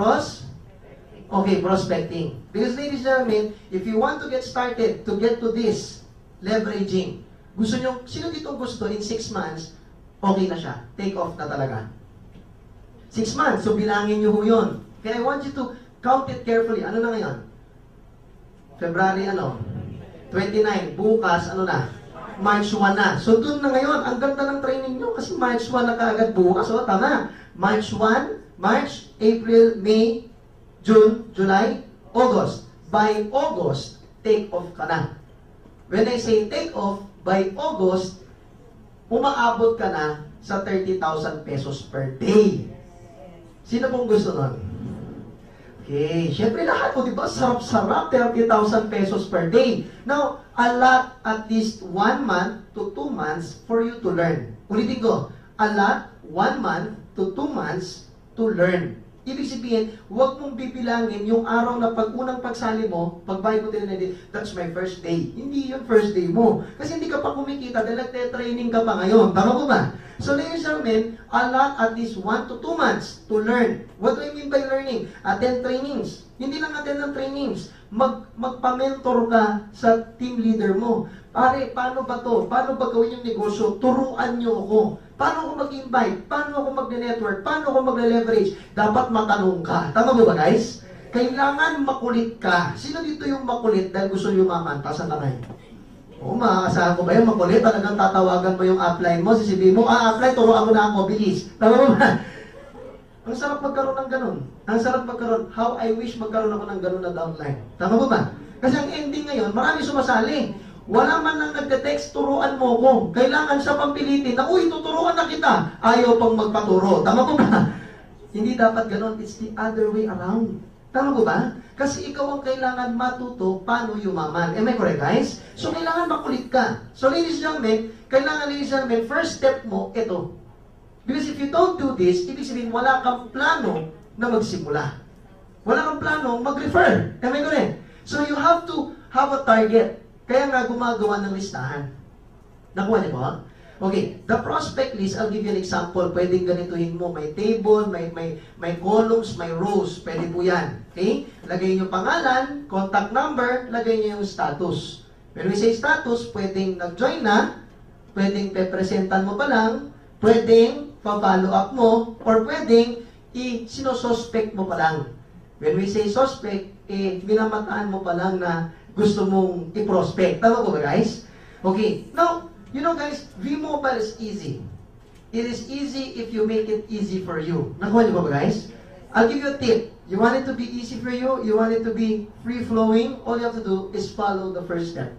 prospecting. Because ladies and gentlemen, if you want to get started, to get to this, leveraging, gusto nyo, sino dito gusto in 6 months, okay na siya. Take off na talaga. 6 months, so bilangin nyo ho yun. Kaya I want you to count it carefully. Ano na ngayon? February 29. Bukas, March 1 na. So dun na ngayon, ang ganda ng training nyo kasi March 1 na kaagad bukas. O, tama. March 1, March, April, May, June, July, August. By August, take off ka na. When I say take off, by August, umaabot ka na sa 30,000 pesos per day. Sino pong gusto nun? Okay, syempre lahat po, di ba? Sarap-sarap, 30,000 pesos per day. Now, allot at least 1 month to 2 months for you to learn. Ulitin ko, allot 1 month to 2 months to learn. Ibig sabihin, huwag mong bibilangin yung araw na unang pagsali mo, pagbayad mo din, that's my first day. Hindi yung first day mo. Kasi hindi ka pa kumikita dahil nagte-training ka pa ngayon. Tama po ba? So, ladies and gentlemen, allot at least 1 to 2 months to learn. What do I mean by learning? Attend trainings. Hindi lang attend ng trainings. Magpa-mentor ka sa team leader mo. Pare, paano ba to? Paano ba gawin yung negosyo? Turuan nyo ako. Paano ako mag-invite? Paano ako mag-network? Paano ako mag-leverage? Dapat matanong ka. Tama ba guys? Kailangan makulit ka. Sino dito yung makulit dahil gusto yumaman? Taas ang kamay. Oo, makakasahan ko ba yung makulit? Talagang tatawagan mo yung upline mo, sisibihin mo, upline, turuan mo na ako, bilis. Tama ba? Ang sarap magkaroon ng ganun. Ang sarap magkaroon. How I wish magkaroon ako ng ganun na downline. Tama ba? Kasi ang ending ngayon, marami sumasali. Wala man nang nagte-text, turuan mo ko. Kailangan siya pang pilitin na, uy, tuturuan na kita. Ayaw pang magpaturo. Tama po ba? Hindi dapat ganun. It's the other way around. Tama po ba? Kasi ikaw ang kailangan matuto paano yumaman. Am I correct, guys? So, kailangan makulit ka. So, ladies and gentlemen, first step mo, ito. Because if you don't do this, ibig sabihin, wala kang plano na magsimula. Wala kang plano mag-refer. Am I correct? So, you have to have a target. Kaya nga gumagawa ng listahan. Nakuha niyo ba? Okay, the prospect list, I'll give you an example. Pwedeng ganituhin mo, may table, may columns, may rows. Pwede po yan. Okay? Lagay niyo pangalan, contact number, lagay niyo yung status. When we say status, pwedeng nag-join na, pwedeng pepresentan mo pa lang, pwedeng pa-follow up mo, or pwedeng sinosuspect mo pa lang. When we say suspect, minamataan mo pa lang na gusto mong i-prospect. Tama po ba, guys? Okay. Now, you know, guys, V-Mobile is easy. It is easy if you make it easy for you. Nakuha niyo ba, guys? I'll give you a tip. You want it to be easy for you? You want it to be free-flowing? All you have to do is follow the first step.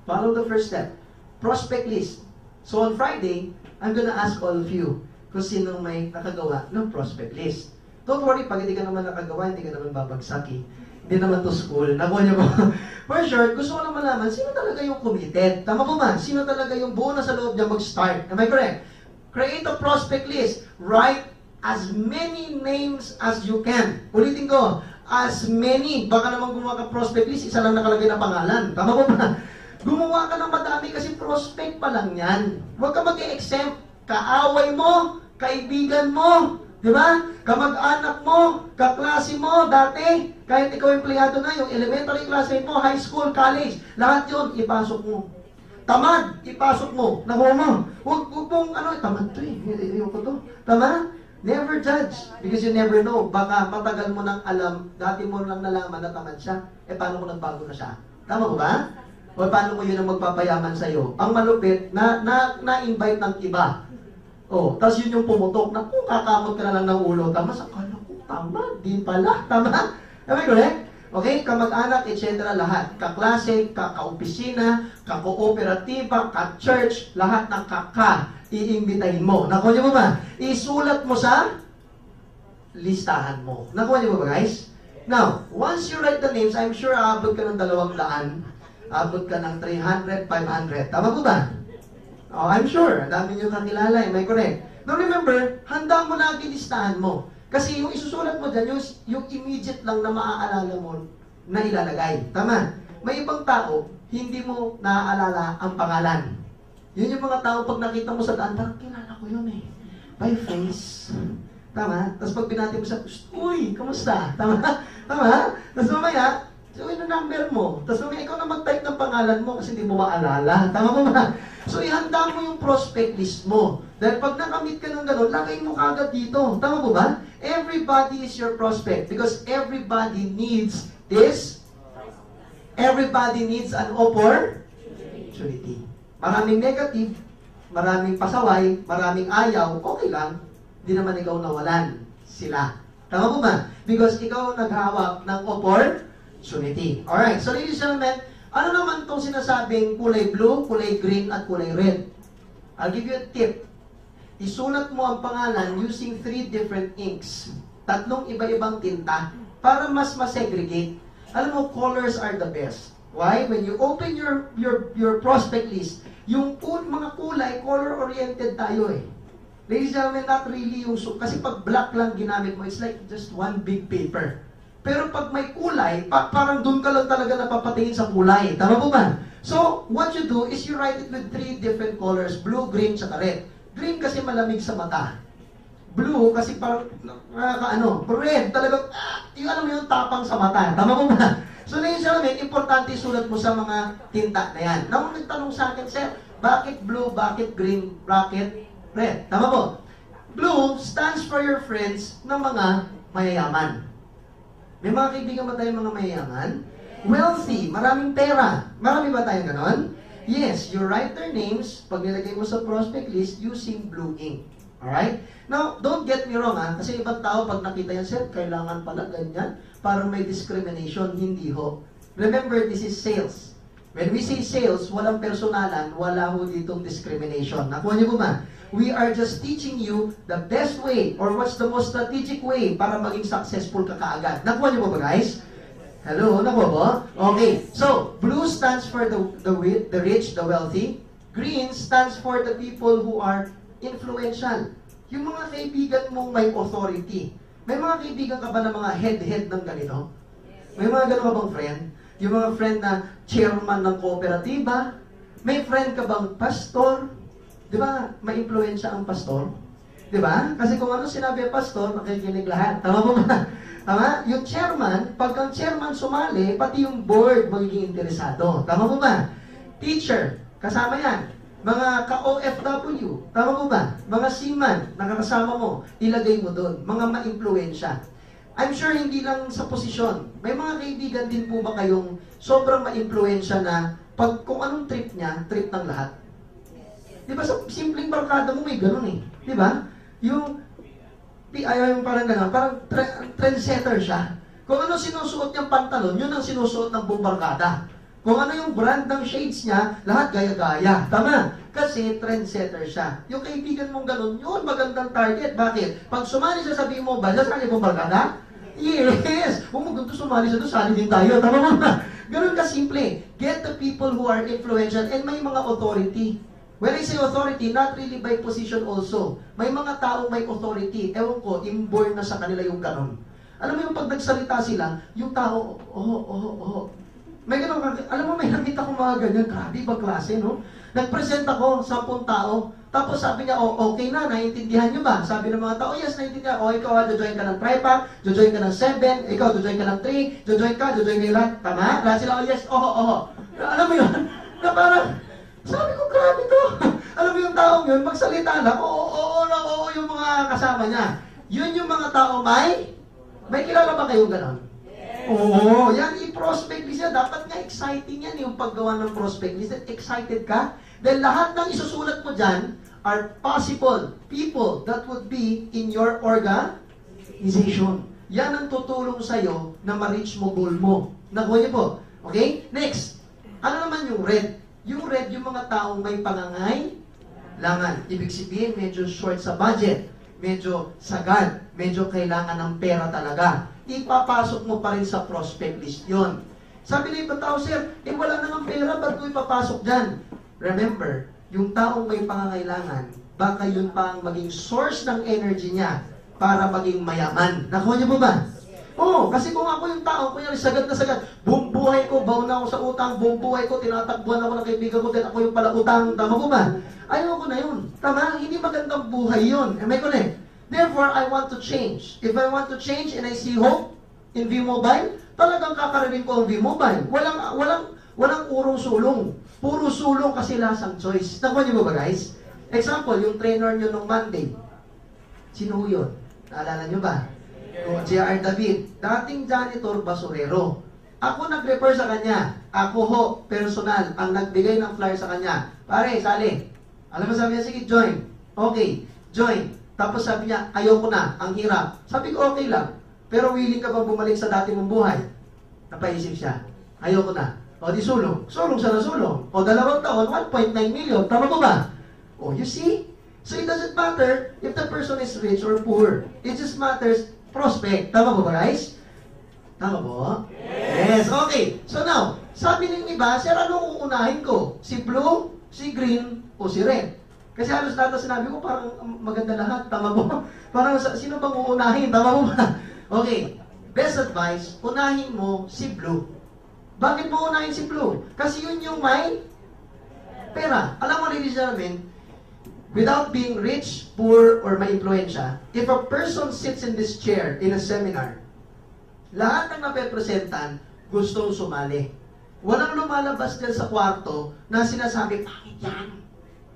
Follow the first step. Prospect list. So, on Friday, I'm gonna ask all of you kung sinong may nakagawa ng prospect list. Don't worry, pag hindi ka naman nakagawa, hindi ka naman babagsak eh. Hindi naman to school. Nakuha niyo ba? For sure, gusto ko lang malaman, sino talaga yung committed? Tama po ba? Sino talaga yung buo na sa loob niya mag-start? Am I correct? Create a prospect list. Write as many names as you can. Ulitin ko, as many. Baka naman gumawa ka prospect list, isa lang nakalagay na pangalan. Tama po ba? Gumawa ka ng madami kasi prospect pa lang yan. Huwag ka mag-exempt. Kaaway mo, kaibigan mo, di ba? Kamag-anak mo, kaklase mo, dati, kahit ikaw empleyado na, yung elementary classmate mo, high school, college, lahat yun, ipasok mo. Tamad, ipasok mo. Nakuha mo. Huwag mong, tamad to eh. Yung ko to. Tama? Never judge. Because you never know. Baka matagal mo nang alam, dati mo nang nalaman na tamad siya. Paano kung nagbago na siya? Tama ko ba? O paano mo yun ang magpapayaman sa'yo? Ang malupit, na-invite ng iba. Tapos yun yung pumutok. Naku, kakamot ka na lang ng ulo. Tama, akala ko, tama, di pala. Tama? Am I correct? Okay, kamag-anak, etc. lahat. Kaklase, kaka-opisina, ka-kooperatiba, ka-church, lahat ng iimbitahin mo. Nakuha niyo ba? Isulat mo sa listahan mo. Nakuha niyo ba, guys? Now, once you write the names, I'm sure aabot ka ng 200, aabot ka ng 300, 500. Tama po ba? I'm sure. Ang dami niyo kakilala. Am I correct? Now remember, handa mo lagi listahan mo. Kasi yung isusulat mo dyan, yung immediate lang na maaalala mo na ilalagay. Tama? May ibang tao, hindi mo naaalala ang pangalan. Yun yung mga tao, pag nakita mo sa daan, parang kilala ko yun eh. By face. Tama? Tapos pag binati mo sa, uy, kamusta? Tama? Tama? Tapos mamaya, yung number mo. Tapos mamaya, ikaw na mag-type ng pangalan mo kasi hindi mo maalala. Tama ba ba? So, ihanda mo yung prospect list mo. Dahil pag nakamit ka ng gano'n, lagay mo kagad dito. Tama po ba? Everybody is your prospect because everybody needs this. Everybody needs an opportunity. Maraming negative, maraming pasaway, maraming ayaw, okay lang. Hindi naman ikaw nawalan sila. Tama po ba? Because ikaw naghawak ng opportunity. Alright, so ladies and gentlemen, ano naman itong sinasabing kulay blue, kulay green, at kulay red? I'll give you a tip. Isulat mo ang pangalan using 3 different inks. 3 iba-ibang tinta para mas ma-segregate. Alam mo, colors are the best. Why? When you open your prospect list, yung mga kulay, color-oriented tayo eh. Ladies and gentlemen, not really yung kasi pag black lang ginamit mo, it's like just one big paper. Pero pag may kulay, parang doon ka lang talaga napapatingin sa kulay. Tama po ba? So, what you do is you write it with 3 different colors, blue, green, tsaka red. Green kasi malamig sa mata. Blue kasi parang, red talagang, yung alam mo yung tapang sa mata. Tama po ba? So, ladies and gentlemen, importante sulat mo sa mga tinta na yan. Nang nagtanong sa akin, sir, bakit blue, bakit green, bakit red? Tama po. Blue stands for your friends ng mga mayayaman. May mga kaibigan ba tayong mga mayayaman? Wealthy, maraming pera. Marami ba tayong ganon? Yes, you write their names, pag nilagay mo sa prospect list, using blue ink. Alright? Now, don't get me wrong kasi ibang tao pag nakita yan, sir, kailangan pala ganyan, parang may discrimination, hindi ho. Remember, this is sales. When we say sales, walang personalan, wala ho ditong discrimination. Nakuha niyo po ba? We are just teaching you the best way or what's the most strategic way para maging successful ka kaagad. Nakuha niyo po ba, guys? Hello? Nakuha po? Okay. So, blue stands for the rich, the wealthy. Green stands for the people who are influential. Yung mga kaibigan mong may authority. May mga kaibigan ka ba na mga head ng ganito? May mga ganun ka bang friend? Yung mga friend na chairman ng kooperatiba? May friend ka bang pastor? Di ba, ma-influensya ang pastor? Di ba? Kasi kung ano sinabi ang pastor, makikinig lahat. Tama po ba? Tama? Yung chairman, pag ang chairman sumali, pati yung board magiging interesado. Tama po ba? Teacher, kasama yan. Mga ka-OFW, tama po ba? Mga seaman, nakakasama mo, ilagay mo doon. Mga ma-influensya. I'm sure hindi lang sa posisyon. May mga kaibigan din po ba kayong sobrang ma-influensya na pag kung anong trip niya, trip ng lahat? Di ba sa simpleng barkada mo may ganun eh. Di ba? Yung parang gano'n, parang trendsetter siya. Kung ano sinusuot niyang pantalon, yun ang sinusuot ng buong barkada. Kung ano yung brand ng shades niya, lahat gaya-gaya. Tama? Kasi trendsetter siya. Yung kaibigan mong ganun, yun magandang target. Bakit? Pag sumali siya, sabihin mo, ba, sasali mong barkada? Yes! Kung maganda sumali siya doon, sali din tayo. Tama mo ba? Ganun kasimple. Get the people who are influential and may mga authority. When I say authority, not really by position also. May mga taong may authority. Ewan ko, inborn na sa kanila yung ganon. Alam mo yung pag nagsalita sila, yung tao, May ganun, alam mo, may nakita ko mga ganyan. Grabe ba klase, no? Nag-present ako, 10 tao. Tapos sabi niya, okay na, naiintindihan niyo ba? Sabi ng mga tao, yes, naiintindihan. Ikaw, jojoin ka ng TriPac, jojoin ka ng 7, ikaw, jojoin ka ng 3, jojoin ka yung lahat. Tama? Lahat sila, yes, Alam mo yun? Na parang, sabi ko, grabe to. Alam mo yung taong yun, magsalita lang, oo, yung mga kasama niya. Yun yung mga tao may kilala ba kayong ganon? Oo, yan, i-prospect list yan. Dapat nga exciting yan, yung paggawa ng prospect list. Excited ka? Dahil lahat ng isusulat mo dyan are possible people that would be in your organization. Yan ang tutulong sa'yo na ma-reach mo goal mo. Nakuha niyo po? Okay? Next. Ano naman yung red? Yung red, yung mga taong may pangangailangan. Ibig sabihin, medyo short sa budget. Medyo sagad. Medyo kailangan ng pera talaga. Ipapasok mo pa rin sa prospect list yon. Sabi na ibang tao, sir, wala na ng pera, ba't ko ipapasok dyan? Remember, yung taong may pangangailangan, baka yun pa ang maging source ng energy niya para maging mayaman. Nakuha niyo po ba? Oo, kasi kung ako yung tao, kunyari sagad na sagad, buong buhay ko, baon na ako sa utang, buong buhay ko, tinatakbuhan ako ng kaibigan ko, dahil ako yung pala utang, tama po ba? Ayaw ko na yun. Tama? Hindi magandang buhay yun. Am I correct? Therefore, I want to change. If I want to change and I see hope in V-Mobile, talagang kakarinig ko ang V-Mobile. Walang urong sulong. Puro sulong kasi lasang choice. Nakuha niyo ba guys? Example, yung trainer nyo nung Monday. Sino yun? Naalala nyo ba? Yung J.R. David. Dating janitor basurero. Ako nag-refer sa kanya. Ako ho, personal, ang nagbigay ng flyer sa kanya. Pare, sali. Alam mo sabi niya, sige, join. Okay, join. Tapos sabi niya, ayoko na, ang hirap. Sabi ko, okay lang. Pero willing ka bang bumalik sa dati mong buhay? Napaisip siya. Ayoko na. O di sulong. Sulong siya na sulong. O 2 taon, 1.9 million. Tama mo ba? O you see? So it doesn't matter if the person is rich or poor. It just matters prospect. Tama mo ba guys? Tama po? Yes. Okay. So now, sabi ng iba, sir, anong uunahin ko? Si blue, si green, o si red? Kasi halos lahat na sinabi ko, parang maganda lahat. Tama mo? Parang sino bang uunahin? Tama mo ba? Okay. Best advice, unahin mo si blue. Bakit mo unahin si blue? Kasi yun yung may pera. Alam mo, ladies and gentlemen, without being rich, poor, or may influensya, if a person sits in this chair in a seminar, lahat ng napepresentan, gustong sumali. Walang lumalabas dyan sa kwarto na sinasabi, bakit yan?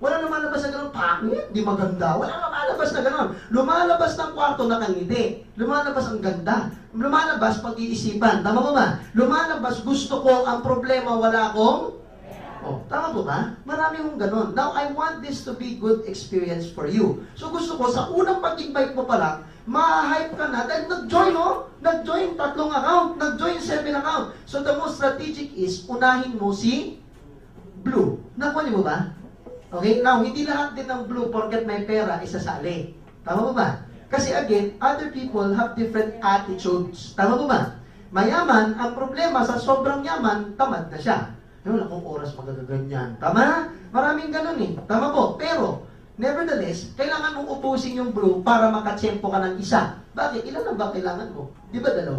Walang lumalabas na gano'n, pangit, di maganda. Walang lumalabas na gano'n. Lumalabas ng kwarto na kangiti. Lumalabas ang ganda. Lumalabas pag-iisipan. Tama mo ba? Lumalabas, gusto ko, ang problema, wala akong... Oh, tama po ba? Marami mong gano'n. Now, I want this to be good experience for you. So gusto ko, sa unang pag-invite mo pa lang, ma-hype ka na dahil nag-join, no? Nag-join 3 account, nag-join 7 account. So the most strategic is, unahin mo si blue. Nakuha niyo mo ba? Okay? Now, hindi lahat din ng blue porket may pera isasali. Tama mo ba? Kasi again, other people have different attitudes. Tama mo ba? Mayaman, ang problema sa sobrang yaman, tamad na siya. Wala akong oras magagaganyan. Tama? Maraming ganun eh. Tama po. Pero, nevertheless, kailangan mong ubusin yung blue para makatsempo ka ng isa. Bakit? Ilan lang ba kailangan mo? Di ba 2?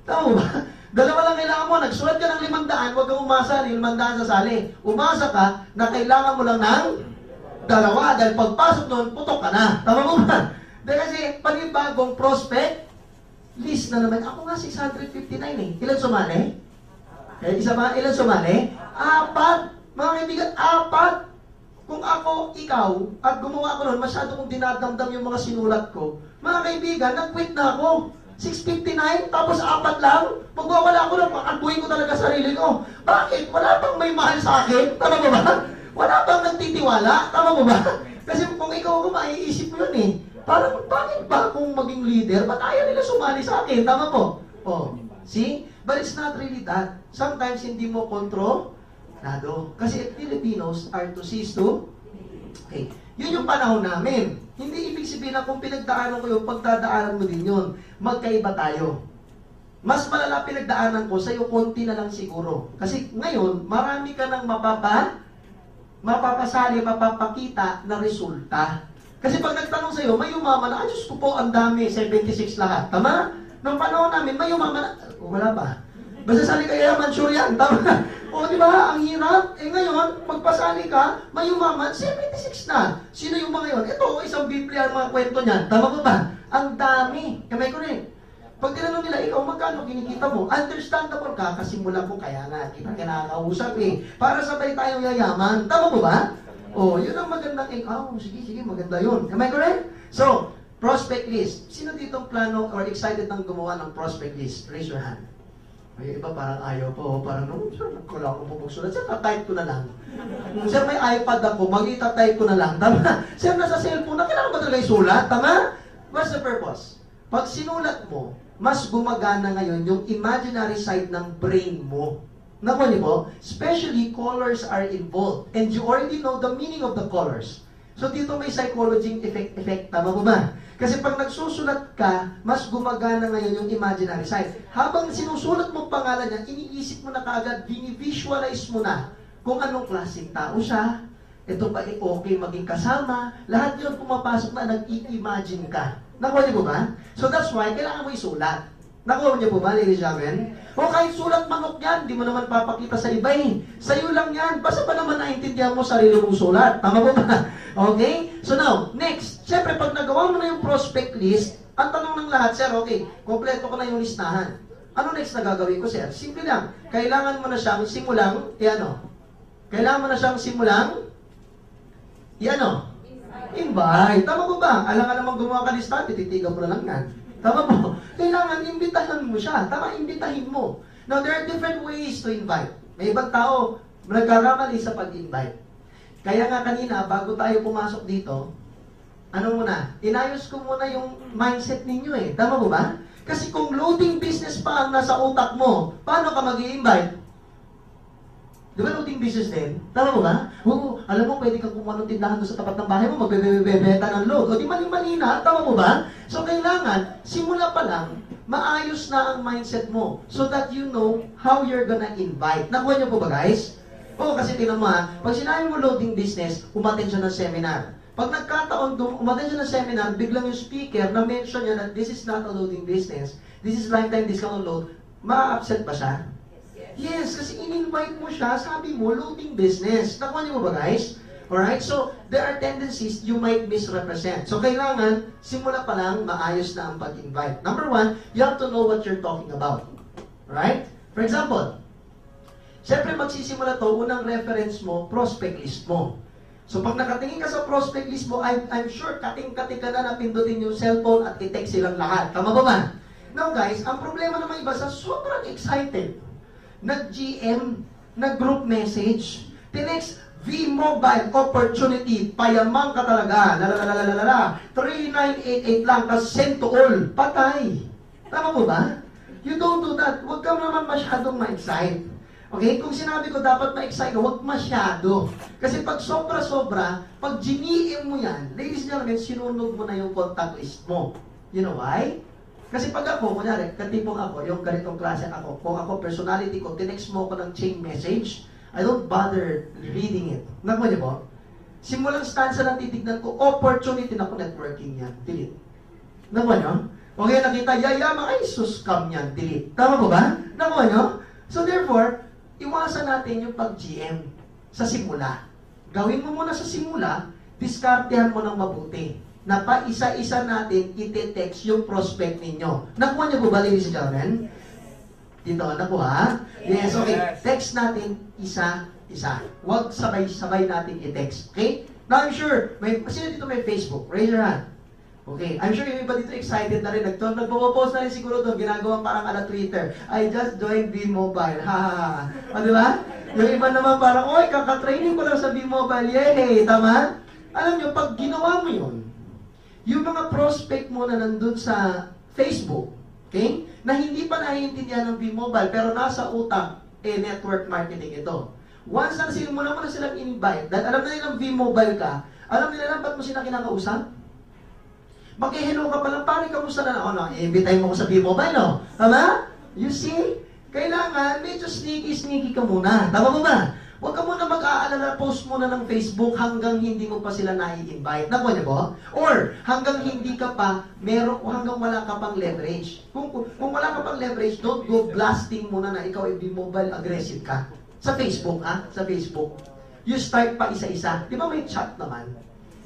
Tama mo ba? 2 lang kailangan mo. Nagsulat ka ng 500, huwag kang umasa ng 500 sa sali. Umasa ka na kailangan mo lang ng 2. Dahil pagpasok doon, putok ka na. Tama mo ba? Dahil kasi panibagong prospect, list na naman. Ako nga 659 eh. Ilan sumali? Ilan sumali? 4. Mga kaibigan, 4. Kung ako, ikaw, at gumawa ko nun, masyado kong dinadamdam yung mga sinulat ko. Mga kaibigan, nag-quit na ako. 659, tapos 4 lang. Magwawala ko lang, pakalbuhin ko talaga sarili ko. Bakit? Wala bang may mahal sa akin? Tama mo ba? Wala bang nagtitiwala? Tama mo ba? Kasi kung ikaw ako, maiisip mo yun eh. Parang, bakit ba akong maging leader? Ba't ayaw nila sumali sa akin? Tama po? Oh, see? But it's not really that. Sometimes hindi mo kontrolado. Kasi Filipinos are to cease to. Okay. Yun yung panahon namin. Hindi ibig sabihin na kung pinagdaanan ko yung pagdadaanan mo din yun. Magkaiba tayo. Mas malala pinagdaanan ko, sa'yo konti na lang siguro. Kasi ngayon, marami ka nang mapapasali, mapapakita na resulta. Kasi pag nagtanong sa'yo, may umaman na, Diyos ko po, ang dami, 76 lahat. Tama? Nung panahon namin, may umaman na, wala pa. Basta sali kaya yaman, sure yan. Tama? O, di ba? Ang hirap. Eh ngayon, magpasali ka, may umaman, 76 na. Sino yung mga yun? Ito, isang Biblia ang mga kwento niyan. Tama ko ba? Ang dami. Am I correct? Pag tinanong nila, ikaw magkano kinikita mo? Understandable ka, kasi mula ko kaya nga, kita kinakausap eh. Para sabay tayong yayaman. Tama mo ba? Oh, yun ang magandang, sige, maganda yun. Am I correct? So, prospect list. Sino ditong plano or excited nang gumawa ng prospect list? Raise your hand. May iba parang ayaw po, parang, sir, wala akong pupagsulat. Sir, type ko na lang. Sir, may iPad ako, mag-type ko na lang. Tama? Sir, nasa cellphone na, kailangan ba talaga isulat? Tama? What's the purpose? Pag sinulat mo, mas gumagana ngayon yung imaginary side ng brain mo. Nakuha niyo po? Especially, colors are involved. And you already know the meaning of the colors. So, dito may psychology effect. Tama mo ba? Kasi pag nagsusulat ka, mas gumagana ngayon yung imaginary side. Habang sinusulat mo pangalan niya, iniisip mo na kaagad, visualize mo na kung anong klaseng tao siya, ito ba okay maging kasama, lahat yun pumapasok na nag-i-imagine ka. Nakuha niyo po ba? So that's why, kailangan mo isulat. Nakuha niyo po ba, ladies and gentlemen? O kahit sulat manok yan, di mo naman papakita sa iba eh. Sa'yo lang yan. Basta pa naman naintindihan mo sarili mong sulat. Tama po ba? Okay? So now, next. Siyempre, pag nagawa mo na yung prospect list, ang tanong ng lahat, sir, okay, kompleto ko na yung listahan. Ano next na gagawin ko, sir? Simple lang. Kailangan mo na siyang simulang, Kailangan mo na siyang simulang, invite. Tama po ba? Alam ka namang gumawa ka lista, tititigan mo na lang yan. Tama po? Kailangan imbitahan mo siya. Tama, imbitahin mo. Now, there are different ways to invite. May ibang tao, nagkakamali sa pag-invite. Kaya nga kanina, bago tayo pumasok dito, inayos ko muna yung mindset ninyo eh. Tama po ba? Kasi kung loading business pa ang nasa utak mo, paano ka mag-i-invite? Di ba loading business din? Tama mo ba? Oo, alam mo, pwede kang kumuha ng tindahan doon sa tapat ng bahay mo, magbebebeta ng load. O di mali-mali na, tama mo ba? So kailangan, simula pa lang, maayos na ang mindset mo so that you know how you're gonna invite. Nakuha niyo po ba, guys? Oo, kasi tinan mo pag sinabi mo loading business, umattend siya ng seminar. Pag nagkataon umattend siya ng seminar, biglang yung speaker na-mention niya na this is not a loading business, this is lifetime discount load, ma-upset ba siya? Yes, kasi in-invite mo siya, sabi mo, loading business. Nakuha niyo mo ba, guys? Alright? So, there are tendencies you might misrepresent. So, kailangan, simula pa lang, maayos na ang pag-invite. Number one, you have to know what you're talking about. Alright? For example, siyempre magsisimula to, unang reference mo, prospect list mo. So, pag nakatingin ka sa prospect list mo, I'm sure kating-kating ka na napindutin yung cellphone at i-text silang lahat. Tama ba ba? Now, guys, ang problema naman iba sa sobrang excited. Nag-GM, nag-group message, tinext, V-Mobile opportunity, payaman ka talaga, 3988 lang, tas send to all, patay. Tama mo ba? You don't do that. Huwag ka naman masyadong ma-excite. Okay? Kung sinabi ko dapat ma-excite, huwag masyado. Kasi pag sobra-sobra, pag GM mo yan, ladies and gentlemen, sinunog mo na yung contact list mo. You know why? Kasi pag ako, kunyari, katipong ako, yung ganitong klase ako, kung ako, personality ko, tinext mo ako ng chain message, I don't bother reading it. Nakuha niyo po? Simulang stanza lang titignan ko, opportunity na ko networking yan. Delete. Nakuha niyo? Okay, nakita, yayaman, ay, scam yan. Delete. Tama po ba? Nakuha niyo? So therefore, iwasan natin yung pag-GM sa simula. Gawin mo muna sa simula, diskartehan mo ng mabuti. Na pa isa-isa natin ite-text yung prospect ninyo. Nakuha niyo po ba, ladies and gentlemen? Dito, nakuha? Yes, okay. Text natin isa-isa. Huwag sabay-sabay natin i-text. Okay? Now, I'm sure, sino dito may Facebook? Raise your hand. Okay. I'm sure yung iba dito excited na rin. Nagpo-post na rin siguro doon. Ginagawa parang ala Twitter. I just joined V-Mobile. Ha, ha, ha. O, di ba? Yung iba naman parang, oy, kaka-training ko lang sa V-Mobile. Yay! Tama? Alam nyo, pag ginawa mo yun, yung mga prospect mo na nandun sa Facebook, okay, na hindi pa naiintindihan ng V-Mobile, pero nasa utak, network marketing ito. Once na simulan mo na silang invite, dahil alam na nilang V-Mobile ka, alam nila lang ba't mo sila kinakausap? Mag-hello ka pa lang, pare, kamusta na? I-invite mo ko sa V-Mobile, no? Tama? You see? Kailangan medyo sneaky ka muna. Tama mo ba? Huwag ka muna mag-aalala, post muna ng Facebook hanggang hindi mo pa sila nai-invite. Nakuha niyo po? Or hanggang hindi ka pa, hanggang wala ka pang leverage. Kung wala ka pang leverage, don't go blasting muna na ikaw ay mobile aggressive ka. Sa Facebook, ha? Sa Facebook. You start pa isa-isa. Di ba may chat naman?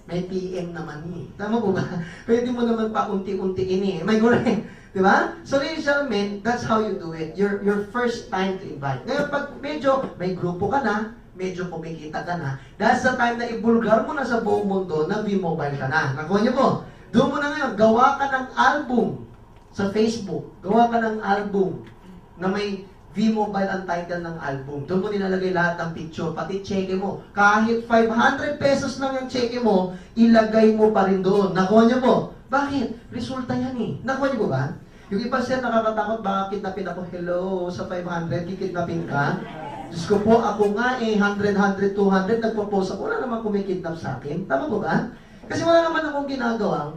May PM naman eh. Tama po ba? Pwede mo naman pa unti-untiin eh. May correct. Di ba? So, ladies and gentlemen, that's how you do it. Your first time to invite. Ngayon, pag medyo may grupo ka na, medyo kumikita ka na, that's the time na ibulgar mo na sa buong mundo na V-Mobile ka na. Nakuha niyo po? Doon mo na ngayon, gawa ka ng album sa Facebook. Gawa ka ng album na may V-Mobile ang title ng album. Doon mo nilalagay lahat ng picture, pati cheque mo. Kahit 500 pesos lang yung cheque mo, ilagay mo pa rin doon. Nakuha niyo po? Bakit? Resulta yan eh. Nakuha niyo po ba? Yung iba siya nakakatakot, baka kidnapin ako. Hello, sa 500, kikidnapin ka? Diyos ko po, ako nga eh, 100, 200, nagpo-post ako. Wala naman kumikidnap sa akin. Tama po ba? Kasi wala naman akong ginagawang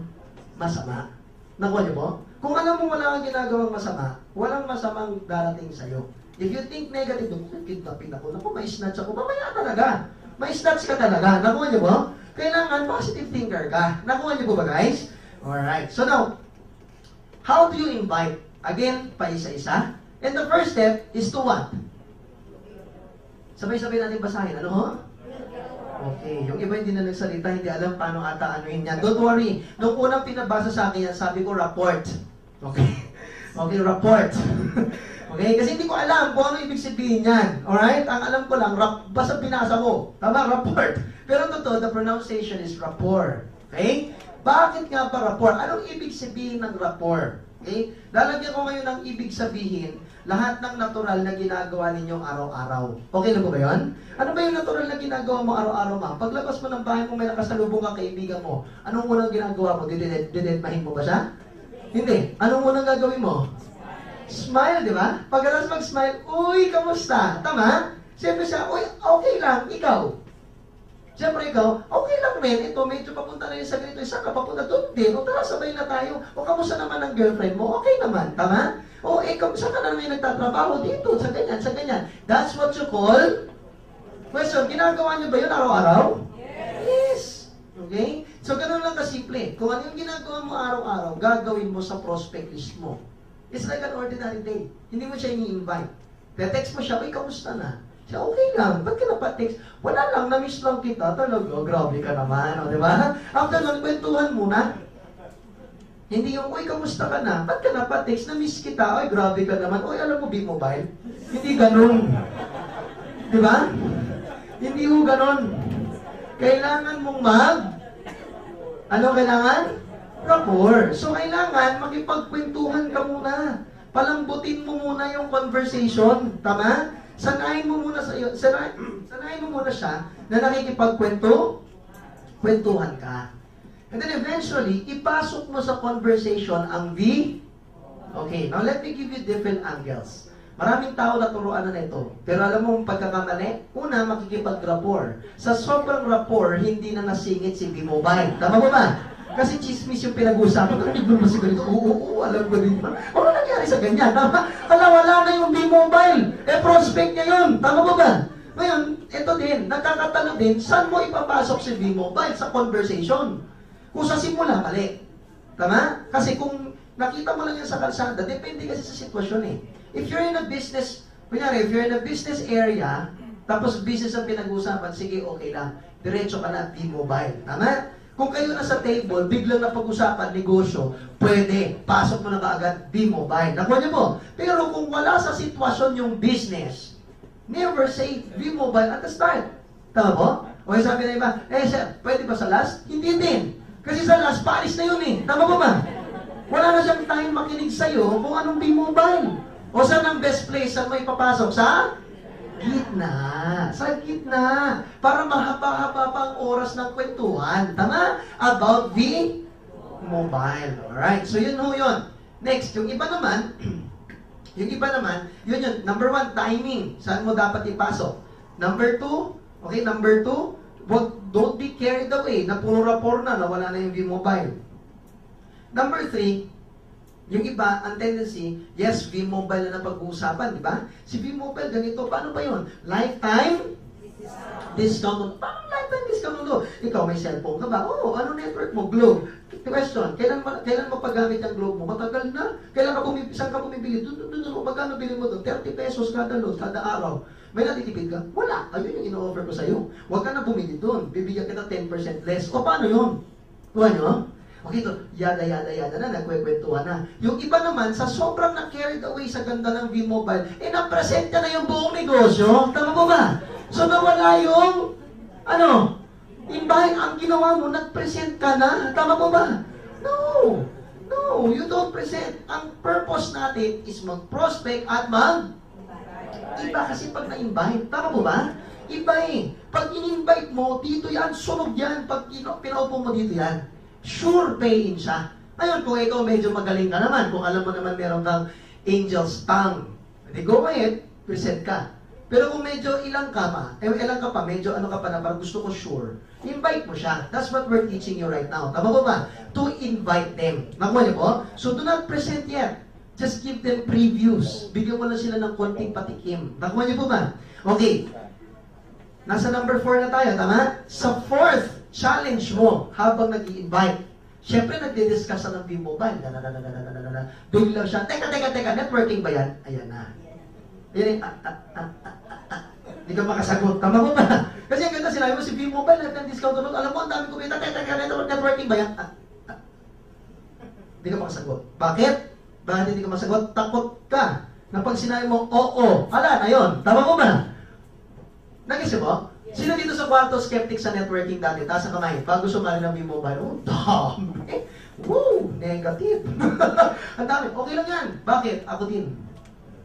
masama. Nakuha niyo po? Kung alam mo wala kang ginagawang masama, walang masamang darating sa'yo. If you think negative, kidnapin ako. Naku, may snatch ako. Mamaya talaga. May snatch ka talaga. Nakuha niyo po? Kailangan positive thinker ka. Nakuha niyo po ba, guys? Alright. So now, how do you invite? Again, pa isa-isa. And the first step is to what? Sabay-sabay natin basahin. Ano ho? Okay. Yung iba hindi na nagsalita, hindi alam paano ata anuhin yan. Don't worry. Nung unang pinabasa sa akin yan, sabi ko, rapport. Okay? Okay, rapport. Okay? Kasi hindi ko alam kung ano ibig sabihin yan. Alright? Ang alam ko lang, basta binasa ko. Tama? Rapport. Pero totoo, the pronunciation is rapport. Okay? Bakit nga ba rapport? Anong ibig sabihin ng rapport? Okay? Lalagyan ko ngayon ng ibig sabihin lahat ng natural na ginagawa ninyong araw-araw. Okay na po ba yun? Ano ba yung natural na ginagawa mo araw-araw, ma'am? Paglabas mo ng bahay mo, may nakasalubong kang kaibigan mo. Anong unang ginagawa mo? Didedmahin mo ba siya? Hindi. Anong unang gagawin mo? Smile, di ba? Pagkatapos mag-smile, uy, kamusta? Tama? Siyempre siya, uy, okay lang, ikaw. Siyempre ikaw, okay lang men, ito medyo papunta na yun sa ganito, isa ka papunta doon din, o tara sabay na tayo, o kamusta naman ang girlfriend mo, okay naman, tama? O kamusta ka na naman yung nagtatrabaho dito, sa ganyan, sa ganyan. That's what you call, question, ginagawa niyo ba yun araw-araw? Yes! Okay? So ganun lang kasimple, kung ano yung ginagawa mo araw-araw, gagawin mo sa prospect list mo. It's like an ordinary day, hindi mo siya ini-invite. Te-text mo siya, uy, kamusta na? Siya, okay lang. Ba't ka napatext? Wala lang, na-miss lang kita. Talaga, grabe ka naman. O, di ba? After nun, kwentuhan muna. Hindi yung, uy, kamusta ka na? Ba't ka napatext? Na-miss kita. Ay, grabe ka naman. Uy, alam mo, B-Mobile? Hindi ganun. Di ba? Hindi mo ganun. Kailangan mong ano kailangan? Rapport. So, kailangan makipagkwentuhan ka muna. Palambutin mo muna yung conversation. Tama? Sanayin mo muna siya na nakikipagkwentuhan ka. And then eventually, ipasok mo sa conversation ang V. Okay, now let me give you different angles. Maraming tao naturuan na ito. Pero alam mo, pagkakamali, una, makikipag-rapport. Sa sobrang rapport, hindi na nasingit si V-Mobile. Tama ba ba? Kasi chismis yung pinag-usapan. Ano ba siguro ito? Oo, alam ko din. Ano nangyari sa ganyan? Tama? Wala na yung V-Mobile. Prospect niya yun. Tama ba ba? Ngayon, ito din, nakakatalo din, saan mo ipapasok si V-Mobile sa conversation? Kung sa simula, mali. Tama? Kasi kung nakita mo lang yan sa kalsada, depende kasi sa sitwasyon eh. If you're in a business, kunyari, if you're in a business area, tapos business ang pinag-usapan, sige, okay lang. Diretso ka na at V-Mobile. Tama? Kung kayo na sa table, biglang napag-usapan, negosyo, pwede, pasok mo na kaagad, V-Mobile. Nakuha niyo po? Pero kung wala sa sitwasyon yung business, never say V-Mobile at the start. Tama po? O sabi na iba, sir, pwede ba sa last? Hindi din. Kasi sa last, paalis na yun eh. Tama po ba? Wala na siyang time makinig sa'yo kung anong V-Mobile. O saan ang best place saan mo ipapasok? Sa gitna. Sa gitna. Para mahaba-haba pa ang oras ng kwentuhan. Tama? About the mobile. Alright. So yun ho yun. Next, yung iba naman, yun. Number 1, timing. Saan mo dapat ipasok? Number 2, okay, don't be carried away na puro rapport na, nawala na yung V-Mobile. Number 3, Yung iba, ang tendency, yes, V-Mobile na napag-uusapan, di ba? Si V-Mobile, ganito, paano ba yun? Lifetime discount. Paano lifetime discount mo? Ikaw, may cellphone ka ba? Oo, ano network mo? Globe. Question, kailan mapagamit ang Globe mo? Matagal na. Saan ka bumibili? Doon, magkano bili mo doon? 30 pesos kada load, kada araw. May natitipid ka? Wala. Ayun yung ino-offer ko sa'yo. Huwag ka na bumili doon. Bibigyan kita 10% less. O paano yun? Tuwa nyo? Okay, ito, yada na, nagkwekwentuhan na. Yung iba naman, sa sobrang na-carried away sa ganda ng V-Mobile, na-present na yung buong negosyo. Tama mo ba? So, nawala yung, ang ginawa mo, nag-present ka na. Tama mo ba? No, you don't present. Ang purpose natin is mag-prospect at iba kasi pag na-invite. Tama mo ba? Iba eh. Pag in-invite mo, dito yan, sunog yan. Pag pinaupo mo dito yan, sure pay-in siya. Ngayon, kung ikaw medyo magaling ka naman, kung alam mo naman meron kang angel's tongue, hindi go ahead, present ka. Pero kung medyo ilang ka pa, medyo ano ka pa na, parang gusto ko sure, invite mo siya. That's what we're teaching you right now. Tama ba ba? To invite them. Nakuha niyo po? So do not present yet. Just give them previews. Bigyan mo lang sila ng konting patikim. Nakuha niyo po ba? Okay. Nasa number 4 na tayo, tama? Sa 4th challenge mo habang nag-i-invite, syempre nagdi-discuss ng V-Mobile. Bigla siya, teka, networking ba yan? Ayan na. Yan hindi ka makasagot. Tama mo ba? Kasi ang ganda sinabi mo, si V-Mobile, nag-discount doon. Alam mo, ang dami kumita, networking ba yan? Hindi ka makasagot. Bakit? Bakit hindi ka masagot? Takot ka na pag sinabi mo, oo, na yun. Tama mo ba? Nagisip mo? Sino dito sa kwarto skeptic sa networking dati? Taas ang kamay. Bago sumali ng V-Mobile, dami. Woo! Negative. Ang dami. Okay lang yan. Bakit? Ako din.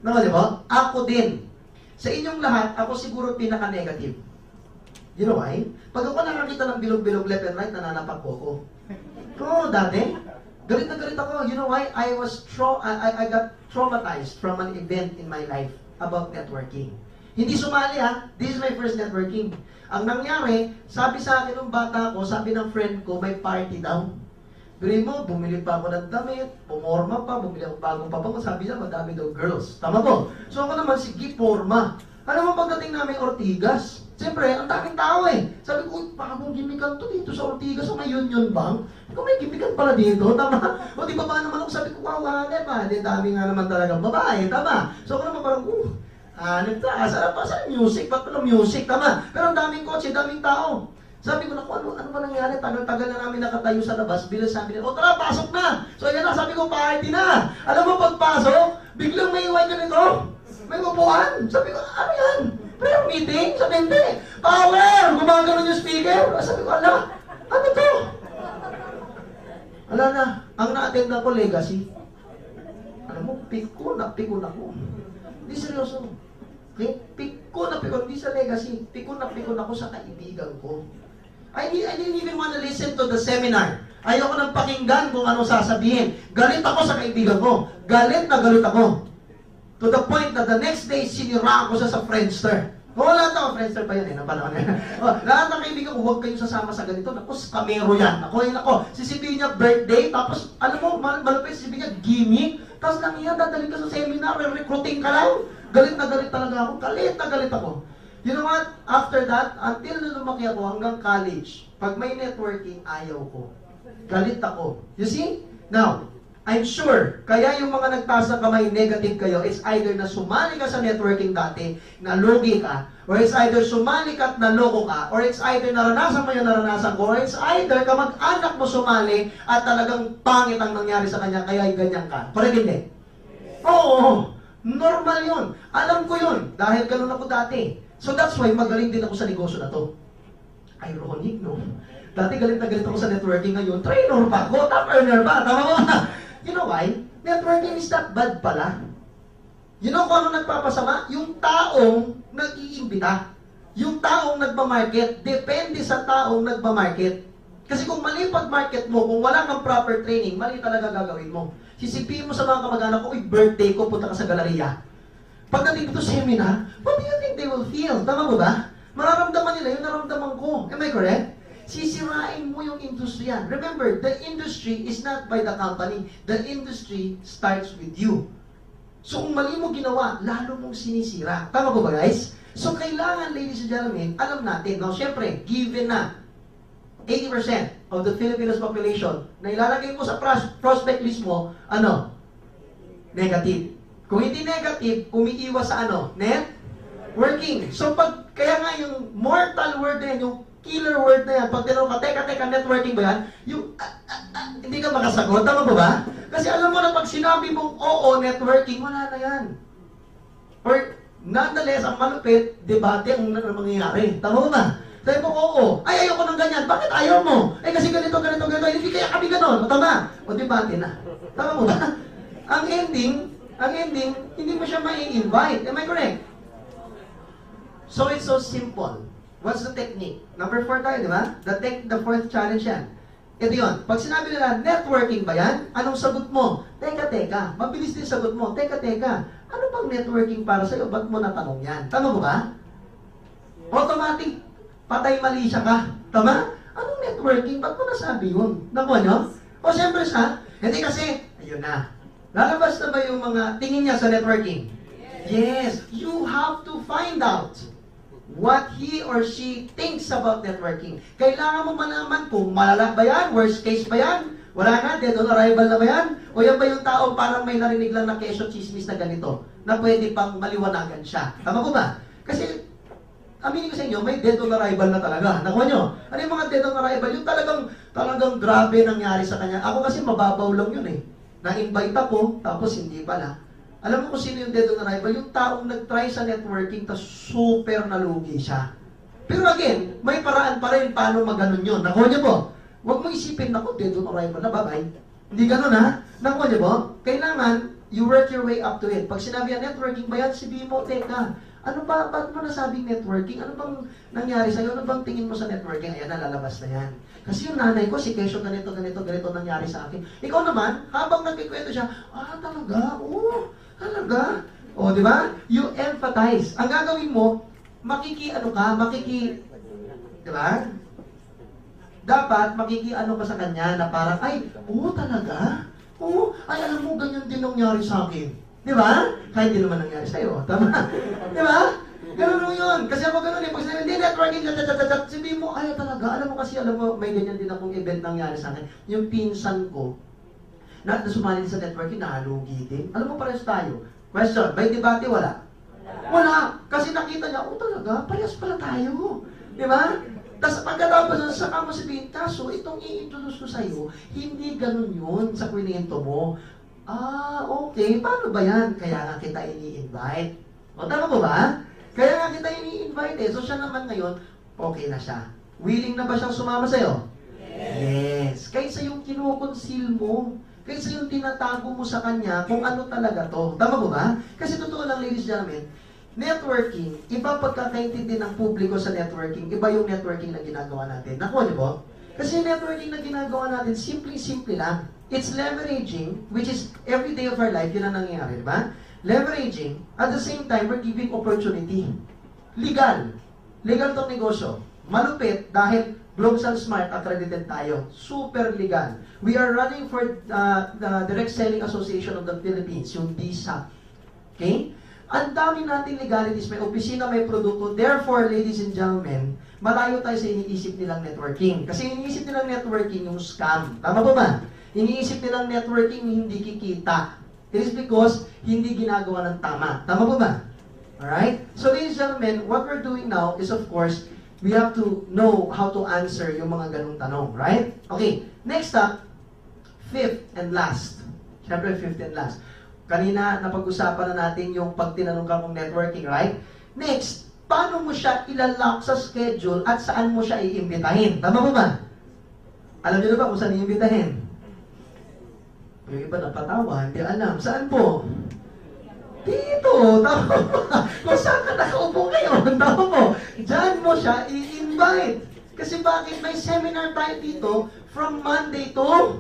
Nakali mo? Ako din. Sa inyong lahat, ako siguro pinaka-negative. You know why? Pag ako nakakita ng bilog-bilog left and right, nananapak po ako. Oo, dati. Galit na galit ako. You know why? I got traumatized from an event in my life about networking. Hindi sumali ha. This is my first networking. Ang nangyari, sabi sa akin ng bata ko, sabi ng friend ko, may party daw. Bili mo, bumili pa ako ng damit, pumorma pa, bumili ako bagong pabango. Sabi niya, madami daw girls. Tama po? So ako naman, sige, porma. Alam mo, pagdating namin Ortigas, siyempre, ang daming tao eh. Sabi ko, baka mong gimikan to dito sa Ortigas, sa may Union Bank. Kung may gimikan pala dito, tama? O di ba ba naman ako, sabi ko, kawahan pa. Di dami nga naman talagang babae, tama? So ako naman parang, sarap pa sa music, ba't pala music, tama? Pero ang daming kotse, daming tao. Sabi ko, ano ba nangyari? Tagal-tagal na namin nakatayo sa labas, bilang sabi nila, tara, pasok na! So ayan na, sabi ko, party na! Alam mo, pagpasok, biglang may iwan ka nito. May upuan. Sabi ko, ano yan? Prayer meeting? Sabi, hindi. Power! Gumagano yung speaker. Sabi ko, ano to? Ala na, ang na-attend ako, legacy. Alam mo, pikon ako. Hindi seryoso. Okay? Pikon, hindi sa legacy. Pikon ako sa kaibigan ko. I didn't even want to listen to the seminar. Ayoko nang pakinggan kung anong sasabihin. Galit ako sa kaibigan ko. Galit ako. To the point na the next day, sinira ako sa Friendster. Lahat ako, Friendster pa yan eh, napanahon yan. Lahat ng kaibigan ko, huwag kayong sasama sa ganito. Naku, kamero yan. Sisibihin niya birthday, tapos, alam mo, malapit, sisibihin niya gimmick. Tapos lang yan, dadalhin ka sa seminar, recruiting ka lang. Galit na galit talaga ako. Galit na galit ako. You know what? After that, until na lumaki ako hanggang college, pag may networking, ayaw ko. Galit ako. You see? Now, I'm sure, kaya yung mga nagtaas ng kamay, negative kayo, it's either na sumali ka sa networking dati, nalugi ka, or it's either sumali ka at naloko ka, or it's either naranasan mo yung naranasan ko, or it's either kamag-anak mo sumali at talagang pangit ang nangyari sa kanya, kaya ganyan ka. Correct hindi? Oo, normal yun. Alam ko yun, dahil ganun ako dati. So that's why magaling din ako sa negosyo na to. Ironic, no? Dati galit na galit ako sa networking, ngayon trainer pa ako, top earner pa. Tama mo? You know why? Networking is not bad pala. You know kung ano nagpapasama? Yung taong nag-iimbita. Yung taong nagmamarket. Depende sa taong nagmamarket. Kasi kung mali pag-market mo, kung wala kang proper training, mali talaga gagawin mo. Sisipin mo sa mga kamag-anak ko, birthday ko, punta ka sa galeriya. Pagdating dito seminar, what do you think they will feel? Tama mo ba? Mararamdaman nila yung naramdaman ko. Am I correct? sisirain mo yung industriya. Remember, the industry is not by the company. The industry starts with you. So kung mali mo ginawa, lalo mong sinisira. Tama po ba guys? So kailangan, ladies and gentlemen, alam natin. Now, syempre, given na 80% of the Filipinos population na ilalagay mo sa prospect list mo, ano? Negative. Kung hindi negative, umiiwas sa ano? Networking. So kaya nga yung mortal word na yan, yung killer word na yan, pag tinanong ka, teka, networking ba yan? Yung, hindi ka makasagot. Tama ba ba? Kasi alam mo na pag sinabi mong, oo, networking, wala na yan. Or, nonetheless, ang malupit, debate ang mangyayari. Tama ba ba? Sabi mo, oo. Ay, ayoko ng ganyan. Bakit ayaw mo? Eh, kasi ganito. Hindi kaya kami ganon. O, tama. O, debate na. Tama mo ba? Ang ending, hindi mo siya mai-invite. Am I correct? So, it's so simple. What's the technique? Number 4 tayo, di ba? The fourth challenge yan. Ito yun. Pag sinabi nila, networking ba yan? Anong sagot mo? Teka. Mabilis din sagot mo. Teka. Ano bang networking para sa'yo? Ba't mo natanong yan? Tama mo ba? Automatic, patay mali siya ka. Tama? Anong networking? Ba't mo nasabi yun? Nakuha nyo? O siyempre siya, hindi kasi, ayun na. Lalabas na ba yung mga tingin niya sa networking? Yes. You have to find out what he or she thinks about networking. Kailangan mo malaman kung malala ba yan, worst case ba yan, wala na, dead on arrival na ba yan, o yan ba yung tao parang may narinig lang na kesyo chismis na ganito, na pwede pang maliwanagan siya. Tama ko ba? Kasi, aminin ko sa inyo, may dead on arrival na talaga. Nakuha nyo? Ano yung mga dead on arrival? Yung talagang grabe nangyari sa kanya. Ako kasi mababaw lang yun eh. Na-invite ako, tapos hindi pala. Alam mo kung sino yung dead on arrival? Yung taong nag-try sa networking, tas super nalugi siya. Pero again, may paraan pa rin paano maganon yun. Nakuha niyo po? Huwag mo isipin, naku, dead on arrival na, bye-bye. Hindi ganon ha? Nakuha niyo po? Kailangan, you work your way up to it. Pag sinabi yan, networking ba yan? Sabihin mo, teka, ano ba, ba't mo nasabing networking? Ano bang nangyari sa'yo? Ano bang tingin mo sa networking? Ayan, nalalabas na yan. Kasi yung nanay ko, si Kesyo, ganito nangyari sa akin. Ikaw naman, habang nagkikwento siya, talaga? Oo, talaga? O, di ba? You empathize. Ang gagawin mo, di ba? Dapat, ka sa kanya na parang, ay, talaga? Oo, ay, alam mo, ganyan din nangyari sa akin. Di ba? Kahit di naman nangyari sa'yo. Tama? Di ba? Ganun mo yun. Kasi ako ganun eh. Pag sinabi, hindi, networking, sabihin mo, ay, talaga. Alam mo, may ganyan din akong event nangyari sa akin. Yung pinsan ko, na sumali sa networking, nahalugi din. Alam mo, parehas tayo. Question, may debate, wala? Wala. Kasi nakita niya, talaga, parehas pala tayo. Di ba? Tapos pagkatapos, saka mo sabihin, kaso, itong i-introduce ko sa'yo, hindi ganun yun sa kwento mo. Okay. Paano ba yan? Kaya nga kita ini-invite. O, tama mo ba? Kaya nga kita ini-invite eh. So, siya naman ngayon, okay na siya. Willing na ba siyang sumama sa'yo? Yes. Kaysa yung kinukonsil mo, kaysa yung tinatago mo sa kanya kung ano talaga to. Tama mo ba? Kasi totoo lang, ladies and gentlemen, networking, iba pagkakaintindi ng publiko sa networking, iba yung networking na ginagawa natin. Nakuha niyo po? Kasi yung networking na ginagawa natin, simple lang. It's leveraging, which is every day of our life, yun ang nangyayari, di ba? Leveraging, at the same time, we're giving opportunity. Legal. Legal tong negosyo. Malupit dahil Global Smart accredited tayo. Super legal. We are running for the Direct Selling Association of the Philippines, yung DSAP. Okay? Ang dami natin legalities, may opisina, may produkto. Therefore, ladies and gentlemen, malayo tayo sa iniisip nilang networking. Kasi iniisip nilang networking yung scam. Tama ba ba? Iniisip nilang networking hindi kikita. It is because hindi ginagawa ng tama. Tama ba ba? Alright? So ladies and gentlemen, what we're doing now is of course, we have to know how to answer yung mga ganung tanong. Right? Okay. Next up, fifth and last. Siyempre, fifth and last. Kanina, napag-usapan na natin yung pag tinanong ka kung networking, right? Next, paano mo siya ilalock sa schedule at saan mo siya iimbitahin? Tama ba ba? Alam niyo na ba kung saan iimbitahin? Yung iba napatawa, hindi alam. Saan po? Dito, tama ba? Kung saan ka nakaupo ngayon, tama mo. Diyan mo siya i-invite. Kasi bakit may seminar tayo dito from Monday to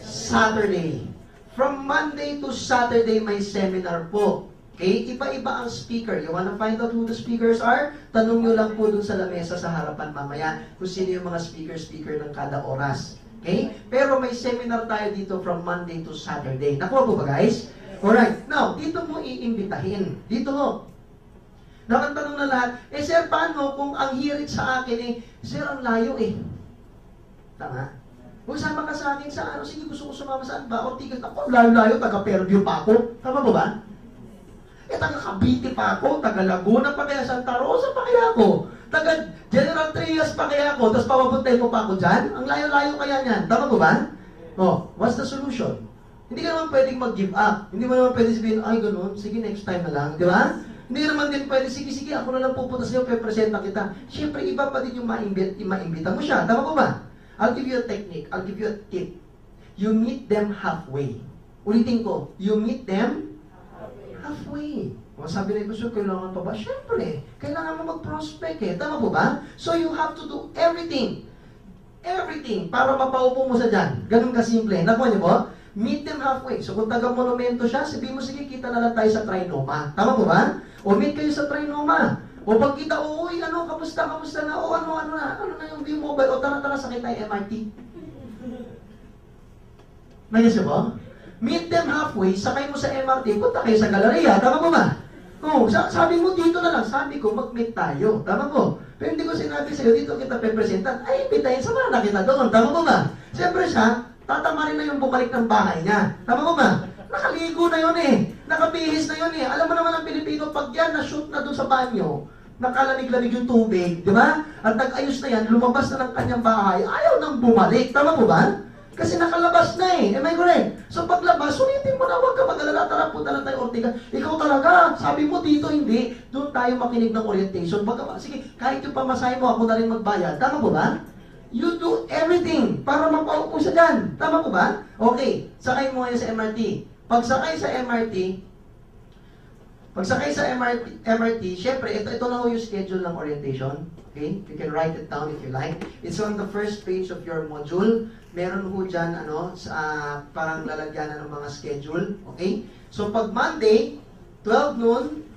Saturday. From Monday to Saturday may seminar po. Okay? Iba-iba ang speaker. You wanna find out who the speakers are? Tanong nyo lang po dun sa lamesa sa harapan mamaya kung sino yung mga speaker ng kada oras. Okay? Pero may seminar tayo dito from Monday to Saturday. Nakuha po ba, guys? Alright. Now, dito mo iimbitahin. Dito mo. Nakatanong na lahat, sir, paano kung ang hirit sa akin sir, ang layo Tama? Kung sama ka sa akin sa sige, gusto ko sumama saan ba? O tigas ako, layo-layo, taga-Fairview pa ako. Tama ba ba? Taga Cavite pa ako, taga Laguna pa kaya, Santa Rosa pa kaya ako, taga General Trias pa kaya ako, tapos papapuntay mo pa ako dyan? Ang layo-layo kaya niyan. Tama ba ba? What's the solution? Hindi ka naman pwedeng mag-give up. Hindi mo naman pwedeng sabihin, ay ganun, sige next time na lang. Di ba? Hindi naman din pwede, sige, ako na lang pupunta sa'yo, pe-presenta kita. Siyempre, iba pa din yung maimbita mo siya. Tama ba ba? I'll give you a technique. I'll give you a tip. You meet them halfway. Ulitin ko, you meet them halfway. Sabi na ito, sir, kailangan pa ba? Siyempre, kailangan mo mag-prospect Tama po ba? So you have to do everything. Everything para mapaupo mo sa dyan. Ganun kasimple. Nakuha niyo po? Meet them halfway. So kung taga-monumento siya, sabihin mo, sige, kita na lang tayo sa Trinoma. Tama po ba? O meet kayo sa Trinoma. O pag kita, uy, kamusta na? O ano na yung V-Mobile? O tara, sakit tayo MRT. Nagis niyo po? Meet them halfway, sakay mo sa MRT, punta kayo sa galeriya. Tama po ba? Sabi mo dito na lang. Sabi ko, mag-meet tayo. Tama po? Pero hindi ko sinabi sa'yo, dito kita pepresentan. Ay, impitahin, sama na kita doon. Tama po ba? Siyempre siya, tatama rin na yung bumalik ng bahay niya. Tama po ba? Nakaligo na yun Nakabihis na yun Alam mo naman ang Pilipino, pag yan na-shoot na doon sa banyo, nakalamig-lamig yung tubig, di ba? At nag-ayos na yan, lumabas na ng kanyang bahay, ayaw nang bumalik. Tama po ba? Kasi nakalabas na Am I correct? So paglabas, sulitin mo na, huwag ka mag-alala, tara, punta lang tayo Ortigas. Ikaw talaga, sabi mo dito, hindi. Doon tayo makinig ng orientation. Sige, kahit yung pamasahe mo, ako na rin magbayad. Tama po ba? You do everything para mapaupo siya dyan. Tama po ba? Okay, sakay mo ngayon sa MRT. Pagsakay sa MRT, syempre, ito na yung schedule ng orientation. Okay? You can write it down if you like. It's on the first page of your module. Meron ho dyan, parang lalagyan ng mga schedule. Okay? So, pag Monday, 12 noon.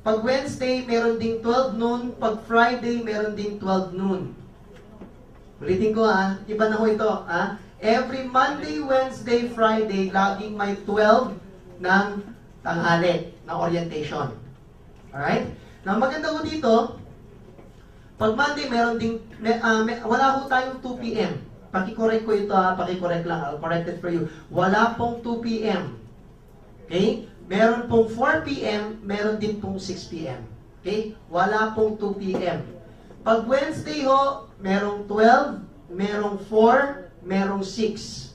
Pag Wednesday, meron ding 12 noon. Pag Friday, meron ding 12 noon. Ulitin ko iba na ho ito Every Monday, Wednesday, Friday, laging may 12 ng tanghali na orientation. Alright? Now, maganda ko dito, pag Monday, meron ding, wala ho tayong 2 p.m. Pakicorrect ko ito pakicorrect lang, I'll correct it for you. Wala pong 2 p.m. Okay? Meron pong 4 p.m., meron din pong 6 p.m. Okay? Wala pong 2 p.m. Pag Wednesday ho, merong 12, merong 4, merong 6.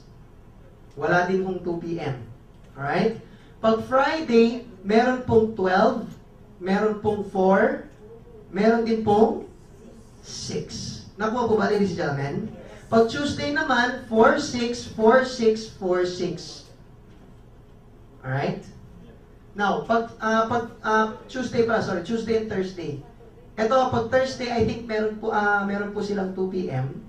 Wala din pong 2 p.m. Alright? Pag Friday, meron pong 12, meron pong 4, meron din pong 6. Nakuha po ba, ladies and gentlemen? Pag Tuesday naman, 4, 6, 4, 6, 4, 6. Alright? Now, pag Tuesday and Thursday. Ito, pag Thursday, I think meron po silang 2 p.m.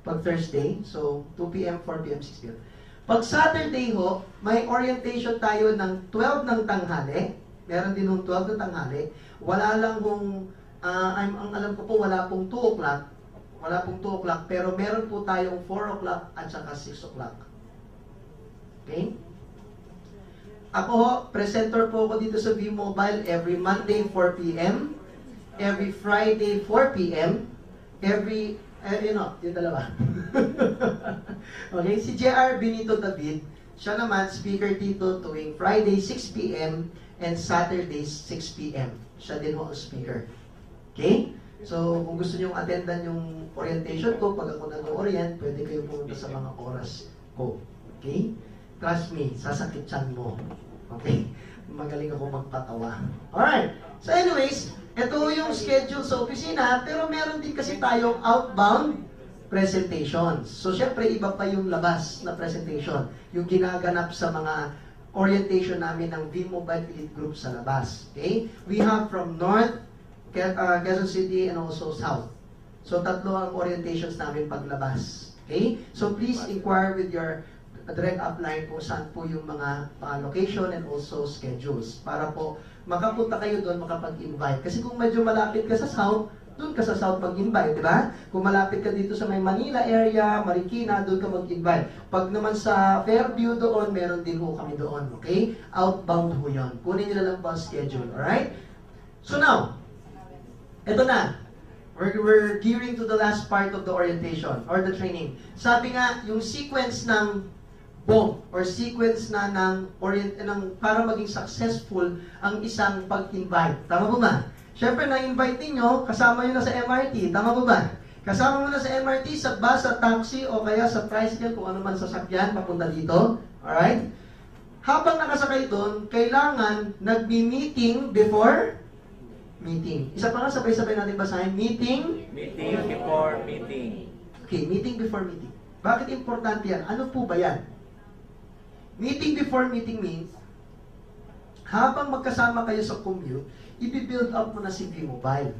Pag Thursday, so 2 p.m., 4 p.m., 6 p.m. Pag Saturday ho, may orientation tayo ng 12 ng tanghali. Meron din ng 12 ng tanghali. Wala lang ang alam ko po, wala pong 2 o'clock. Wala pong 2 o'clock, pero meron po tayong 4 o'clock at saka 6 o'clock. Okay? Ako ho, presenter po ako dito sa V-Mobile every Monday, 4 p.m. Every Friday, 4 p.m. Yung dalawa. Okay, si J.R. Benito David, siya naman, speaker dito tuwing Friday, 6 p.m. and Saturday, 6 p.m. Siya din ho ang speaker. Okay? So, kung gusto nyo attendan yung orientation ko, pag ako nag-orient, pwede kayo pumunta sa mga oras ko. Okay? Trust me, sasakit tiyan mo. Okay? Magaling ako magpatawa. Alright. So anyways, ito yung schedule sa opisina, pero meron din kasi tayong outbound presentations. So syempre, iba pa yung labas na presentation. Yung ginaganap sa mga orientation namin ng V-Mobile Elite Group sa labas. Okay? We have from North, Quezon City, and also South. So tatlo ang orientations namin paglabas. Okay? So please inquire with your direct upline po saan po yung mga location and also schedules para po makapunta kayo doon, makapag-invite. Kasi kung medyo malapit ka sa South, doon ka sa South mag-invite, di ba? Kung malapit ka dito sa may Manila area, Marikina, doon ka mag-invite. Pag naman sa Fairview doon, meron din ho kami doon, okay? Outbound ho yun. Kunin nyo na lang po ang schedule, alright? So now, eto na. We're gearing to the last part of the orientation or the training. Sabi nga, yung sequence ng BOM or sequence na ng para maging successful ang isang pag-invite. Tama po ba? Siyempre, na-invite ninyo, kasama nyo na sa MRT. Tama po ba? Kasama mo na sa MRT, sa bus, sa taxi, o kaya sa tricycle, kung ano man sasakyan, papunta dito. Alright? Habang nakasakay doon, kailangan nagbi-meeting before meeting. Isa pa nga, sabay-sabay natin basahin. Meeting. Meeting before meeting. Okay, meeting before meeting. Bakit importante yan? Ano po ba yan? Meeting before meeting means, habang magkasama kayo sa commute, i-build up mo na si V-Mobile.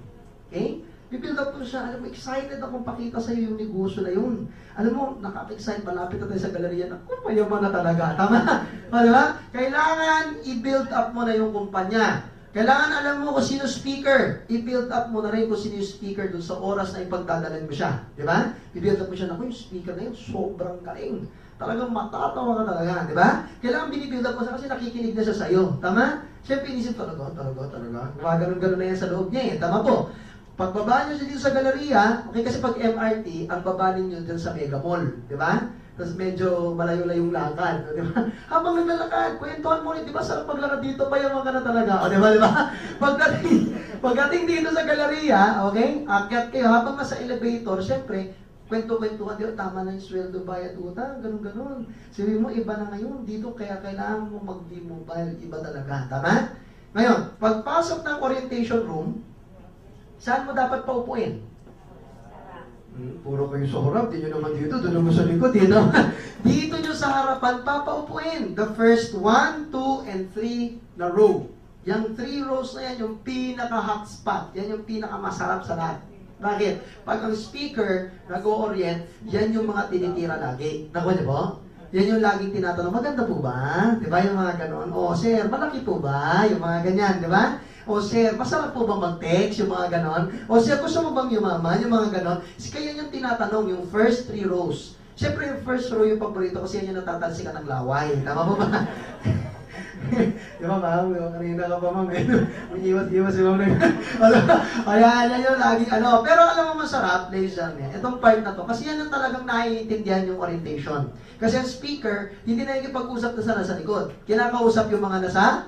Okay? I-build up mo siya. Alam mo, excited akong pakita sa iyo yung negosyo na yun. Alam mo, nakaka-excite, malapit na tayo sa galeriya. Naku, mayaman na talaga. Tama? Diba? Kailangan i-build up mo na yung kumpanya. Kailangan alam mo kung sino speaker. I-build up mo na rin kung sino yung speaker dun sa oras na ipagdadalan mo siya. Di ba? I-build up mo siya, naku, yung speaker na yun, sobrang galing. Talagang matatawa ka talaga. Di ba? Kailangan binibuild up mo siya kasi nakikinig na siya sa'yo. Tama? Siyempre, inisip talaga. Gumaganon-ganon na yan sa loob niya eh. Tama po. Pagbaba nyo siya dito sa galeriya, okay, kasi pag MRT, ang baba ninyo dyan sa Mega Mall. Di ba? Tapos medyo malayo-layong lakad, di ba? Habang naglalakad, kwentuhan mo rin, di ba? Sarap paglakad dito, payaman ka na talaga. O, di ba, di ba? Pagdating dito sa galeriya, okay? Akyat kayo, habang nasa elevator, syempre, kwento-kwentuhan, di ba? Tama na yung sweldo, bayad, utang, ganun-ganun. Sabi mo, iba na ngayon dito, kaya kailangan mo mag-V-Mobile, iba talaga. Tama? Ngayon, pagpasok ng orientation room, saan mo dapat paupuin? Puro kayo sa harap, di nyo naman dito, doon naman sa likod, di naman. Dito nyo sa harapan, papaupuin. The first 1, 2, and 3 na row. Yung 3 rows na yan, yung pinaka-hot spot. Yan yung pinaka-masarap sa lahat. Bakit? Pag ang speaker nag-o-orient, yan yung mga tinitira lagi. Naku, di ba? Yan yung laging tinatanong, maganda po ba? Di ba yung mga ganon? O, sir, malaki po ba? Yung mga ganyan, di ba? O sir, masarap po ba mag-text? Yung mga ganon. O sir, gusto mo bang yumaman? Yung mga ganon. Kaya yung tinatanong, yung first 3 rows. Siyempre, yung first row yung paborito kasi yan yung natatalsikan ng laway. Tama po ba? Di ba, ma'am? Kanina ka pa, ma'am. Iwas si ma'am. Ayan, yan yung laging ano. Pero alam mo masarap, ladies and gentlemen, itong part na to, kasi yan ang talagang naiintindihan yung orientation. Kasi ang speaker, hindi na ikipag-usap na sa nasa likod. Kinakausap yung mga nasa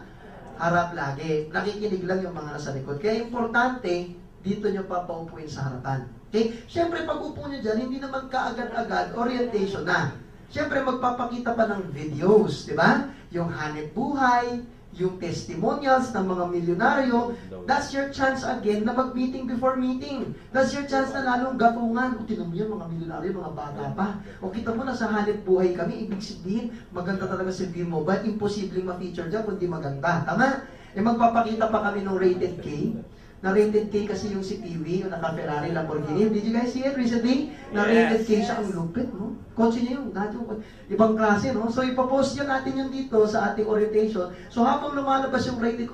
harap lagi. Nakikinig lang yung mga nasa likod. Kaya importante, dito nyo papaupuin sa harapan. Okay? Siyempre, pag upo nyo dyan, hindi naman kaagad-agad orientation na. Siyempre, magpapakita pa ng videos, di ba? Yung hanep buhay, yung testimonials ng mga milyonaryo. That's your chance again na mag-meeting before meeting. That's your chance na lalong gatungan. O, tinan mo yan, mga milyonaryo, mga bata pa. O, kita mo, nasa hanep buhay kami. Ibig sabihin, maganda talaga si V-Mobile. Imposibleng ma-feature dyan, kundi maganda. Tama? E, magpapakita pa kami ng rated K. Na-rated K kasi yung si Peewee, yung naka-Ferrari, Lamborghini. Did you guys see it recently? Na-rated K siya. Ang lupit, no? Kotse niya yung ibang klase, no? So, ipapost yan natin yung dito sa ating orientation. So, habang lumalabas yung rated K,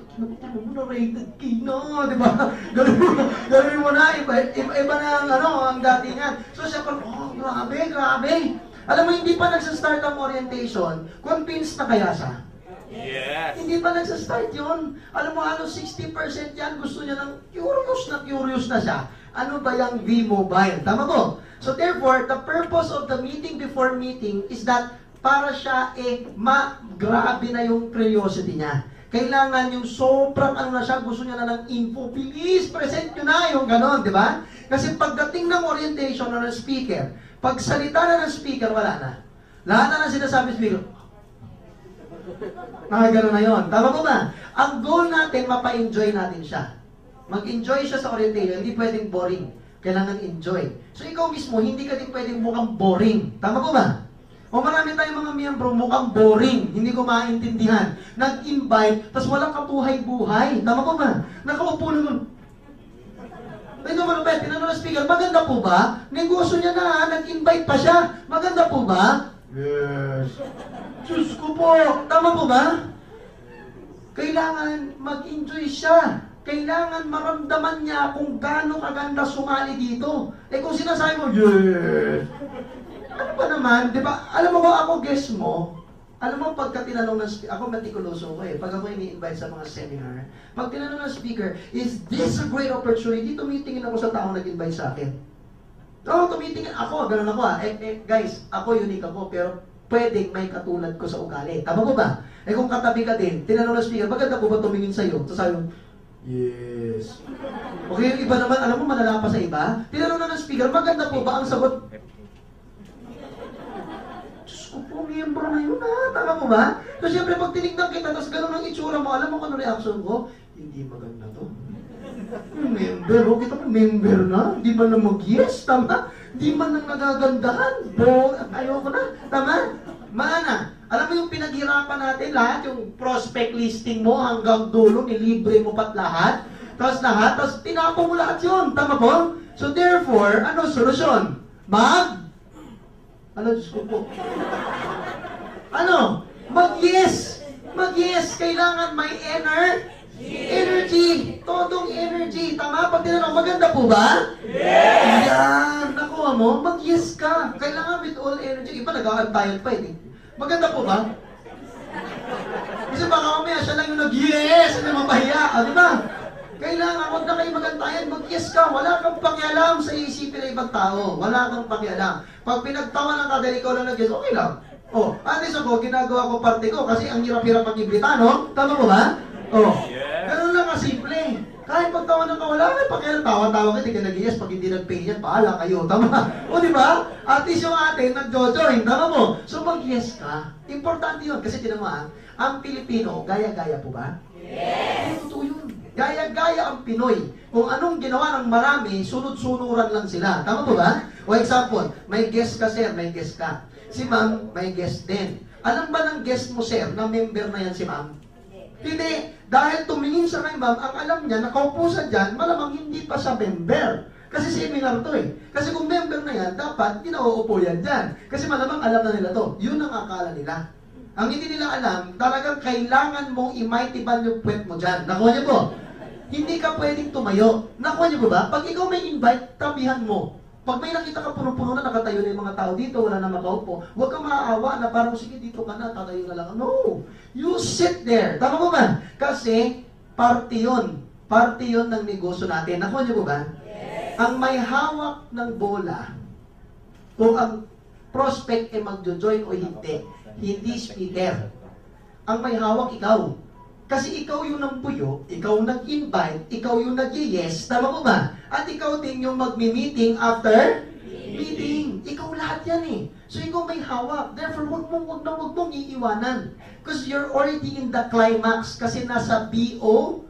na-rated K, no? Di ba? Gawin mo na, iba na ang datingan. So, siya parang, oh, grabe. Alam mo, hindi pa nagsastart ang orientation, convinced na kaya siya? Yes. Hindi pa nagsastart yun. Alam mo, halos 60% yan, gusto niya ng curious na siya. Ano ba yung V-Mobile? Tama po? So therefore, the purpose of the meeting before meeting is that para siya grabe na yung curiosity niya. Kailangan yung sobrang na siya, gusto niya na ng info. Please, present nyo na yung ganon, di ba? Kasi pagdating ng orientation ng speaker, pag salita na ng speaker, wala na. Lahat na lang sinasabi speaker, gano'n na yun. Tama po ba? Ang goal natin, mapa-enjoy natin siya. Mag-enjoy siya sa orientation, hindi pwedeng boring. Kailangan enjoy. So ikaw mismo, hindi ka din pwedeng mukhang boring. Tama po ba? O marami tayong mga miyembro mukhang boring, hindi ko maintindihan. Nag-invite, tapos walang kabuhay-buhay. Tama po ba? Nakaupo naman. May numalupet, tinanong na speaker, maganda po ba? Negosyo niya na, nag-invite pa siya. Maganda po ba? Yes. Diyos ko po, tama po ba? Kailangan mag-enjoy siya. Kailangan maramdaman niya kung gaano kaganda sumali dito. Eh kung sinasabi mo, yes. Ano ba naman, di ba? Alam mo ba ako, guess mo, alam mo, pagka tinanong ng speaker, ako matikuloso ko eh, pag ako ini-invite sa mga seminar, pag tinanong ng speaker, is this a great opportunity? Tumitingin ako sa taong nag-invite sa akin. Oo, tumitingin ako, ganun ako ah. Guys, ako unique ako, pero pwedeng may katulad ko sa ugali. Tama po ba? Eh kung katabi ka din, tinanong ng speaker, maganda po ba tumingin sa'yo? Tapos sabi mo, yes. Okay, yung iba naman, alam mo, malala pa sa iba. Tinanong na ng speaker, maganda po ba ang sagot? Kung miyembro na yun tama mo ba? So siyempre pag tinignan kita, tapos gano'n ang itsura mo, alam mo kung ano reaction ko? Hindi maganda to. Member, kita mo, member na? Di man lang mag-yes, tama? Di man lang nagagandahan. Ayoko na, tama? Maana, alam mo yung pinaghirapan natin lahat, yung prospect listing mo hanggang dulo, nilibre mo pat lahat, tapos tinapon mo lahat yun, tama po? So therefore, ano solusyon? Ano, Diyos ko po? Ano? Mag-yes! Mag-yes! Kailangan may energy! Todong energy! Tama? Pag tinanong, maganda po ba? Yes! Yan! Nakuha mo? Mag-yes ka! Kailangan with all energy. Iba nag-aantayan pa eh. Maganda po ba? Kasi baka mamaya siya lang yung nag-yes! Ano mapahiya? Ano ba? Kailangan, huwag na kayo magantayan, mag-yes ka, wala kang pakialam sa isipin ng ibang tao. Wala kang pakialam. Pag pinagtawa ng kada ikaw lang nag-yes, okay lang. At least ako, ginagawa ko parte ko kasi ang hirap-hirap mag-imbita, no? Tama ko ba? Ganun lang kasimple. Kahit pagtawa ng wala kang pakialam, tawa-tawa ka, hindi ka nag-yes, pag hindi nag-pay yan, pahala kayo, tama? O di ba? At least yung atin, nag-jojoin, tama mo? So mag-yes ka. Importante yun, kasi tinamaan, ang Pilipino, gaya-gaya po ba? Yes! Totoo yun. Gaya-gaya ang Pinoy. Kung anong ginawa ng marami, sunod-sunuran lang sila. Tama po ba? O example, may guest ka sir, may guest ka. Si ma'am, may guest din. Alam ba ng guest mo sir, na member na yan si ma'am? Hindi. Dahil tumingin siya kay ma'am, ang alam niya, nakaupo siya dyan, malamang hindi pa siya member. Kasi seminar to eh. Kasi kung member na yan, dapat hindi nauupo yan dyan. Kasi malamang alam na nila to. Yun ang akala nila. Ang hindi nila alam, talagang kailangan mong imaitiban yung puwet mo dyan. Nakuha niyo po? Hindi ka pwedeng tumayo. Nakuha niyo ba? Pag ikaw may invite, tabihan mo. Pag may nakita ka puno-puno na nakatayo na yung mga tao dito, wala na makaupo, huwag kang maaawa na parang, sige, dito ka na, tatayo na lang. No! You sit there. Tama mo ba? Kasi, party yun. Party yun ng negosyo natin. Nakuha niyo ba? Yes. Ang may hawak ng bola, kung ang prospect ay magjo-join o hindi speaker. Ang may hawak, ikaw. Kasi ikaw yung nampuyo, ikaw nag-invite, ikaw yung nag-yes, tama mo ba? At ikaw din yung magmi-meeting after meeting. Ikaw lahat yan eh. So ikaw may hawak. Therefore, wag mong iiwanan. Because you're already in the climax. Kasi nasa BOM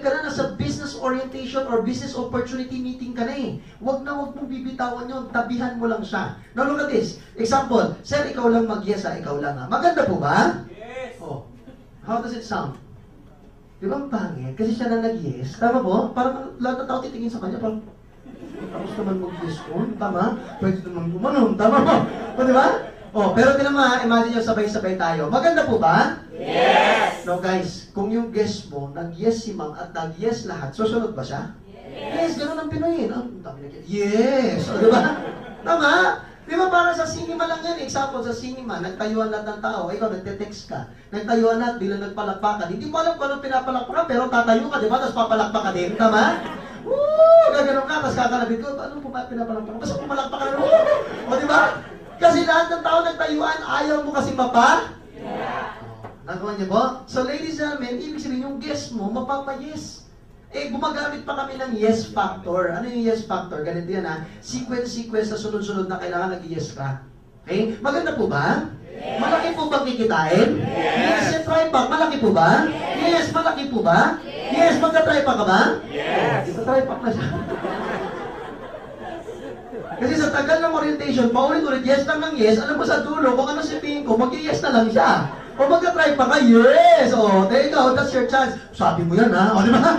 ka na, nasa business orientation or business opportunity meeting ka na eh. Wag mong bibitawan yun, tabihan mo lang siya. Now look at this. Example, sir, ikaw lang mag-yes ikaw lang ha. Maganda po ba? Yes. How does it sound? Di ba ang pangit? Kasi siya na nag-yes. Tama po? Parang lahat ng tao titingin sa kanya, parang, tapos naman mag-yes ko. Tama? Pwede naman gumanon. Tama po? O di ba? Pero imagine nyo, sabay-sabay tayo. Maganda po ba? Yes! No guys, kung yung guest mo, nag-yes si ma'am at nag-yes lahat, susunod ba siya? Yes! Ganun ang Pinoy. Yes! O diba? Tama? Di ba para sa cinema lang yan? Example, sa cinema, nagtayuan lahat ng tao. Ikaw, nagte-text ka. Nagtayuan lahat, bilang nagpalakpakan. Hindi mo alam kung anong pinapalakpakan, pero tatayo ka, di ba? Tapos papalakpak ka din. Tama? Gaganon ka, tapos kakalabit ko. Ano po ba pinapalakpakan? Basta pumalakpak ka na. O di ba? Kasi lahat ng tao nagtayuan, ayaw mo kasi Nagawa niyo po? So ladies and gentlemen, ibig sabihin yung guest mo, mapapa-yes. Gumagamit pa kami ng yes factor. Ano yung yes factor? Ganito yan ha. Sequence na sunod-sunod na kailangan nag-yes ka. Okay? Maganda po ba? Yes. Malaki po bang kikitain? Yes. Yes, try pa. Malaki po ba? Yes. Yes, malaki po ba? Yes. Yes, magka-try pa ka ba? Yes. Try pa na siya. Kasi sa tagal ng orientation, paulit-ulit, yes lang ng yes, alam mo sa dulo, kung ano sabihin ko, mag-yes na lang siya. O magka-try pa ka, yes! O, there you go, that's your chance. Sabi mo yan, ha? O, di ba?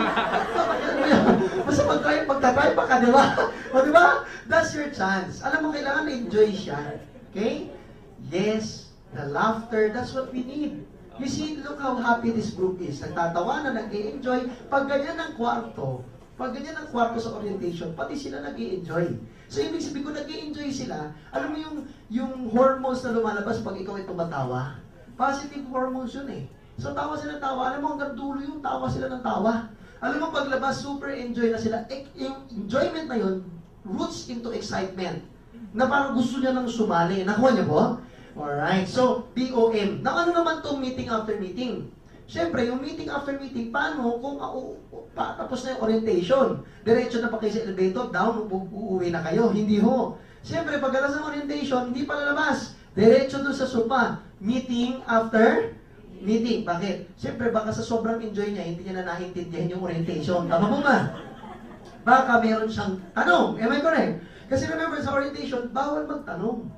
Basta magka-try pa ka, di ba? O, di ba? That's your chance. Alam mo, kailangan na-enjoy siya. Okay? Yes, the laughter, that's what we need. You see, look how happy this group is. Nagtatawanan, nag-i-enjoy. Pag ganyan ang kwarto sa orientation, pati sila nag-i-enjoy. So, ibig sabihin, kung nag-i-enjoy sila, alam mo yung hormones na lumalabas pag ikaw ay tumatawa. Positive hormones yun eh. So, tawa sila ng tawa. Alam mo, hanggang dulo yung tawa sila ng tawa. Alam mo, paglabas, super enjoy na sila. Yung enjoyment na yun, roots into excitement. Na parang gusto niya nang sumali. Nakuha niyo po? Alright. So, BOM. Na ano naman itong meeting after meeting? Siyempre, yung meeting after meeting, paano kung tapos na yung orientation? Diretso na pa kayo sa elevator, down, uuwi na kayo. Hindi ho. Siyempre, pagkatapos ng orientation, hindi pa lalabas. Diretso doon sa sopa. Meeting after meeting. Bakit? Siyempre, baka sa sobrang enjoy niya, hindi niya na naiintindihan yung orientation. Tama po ba? Baka meron siyang tanong. Am I correct? Kasi remember, sa orientation, bawal magtanong.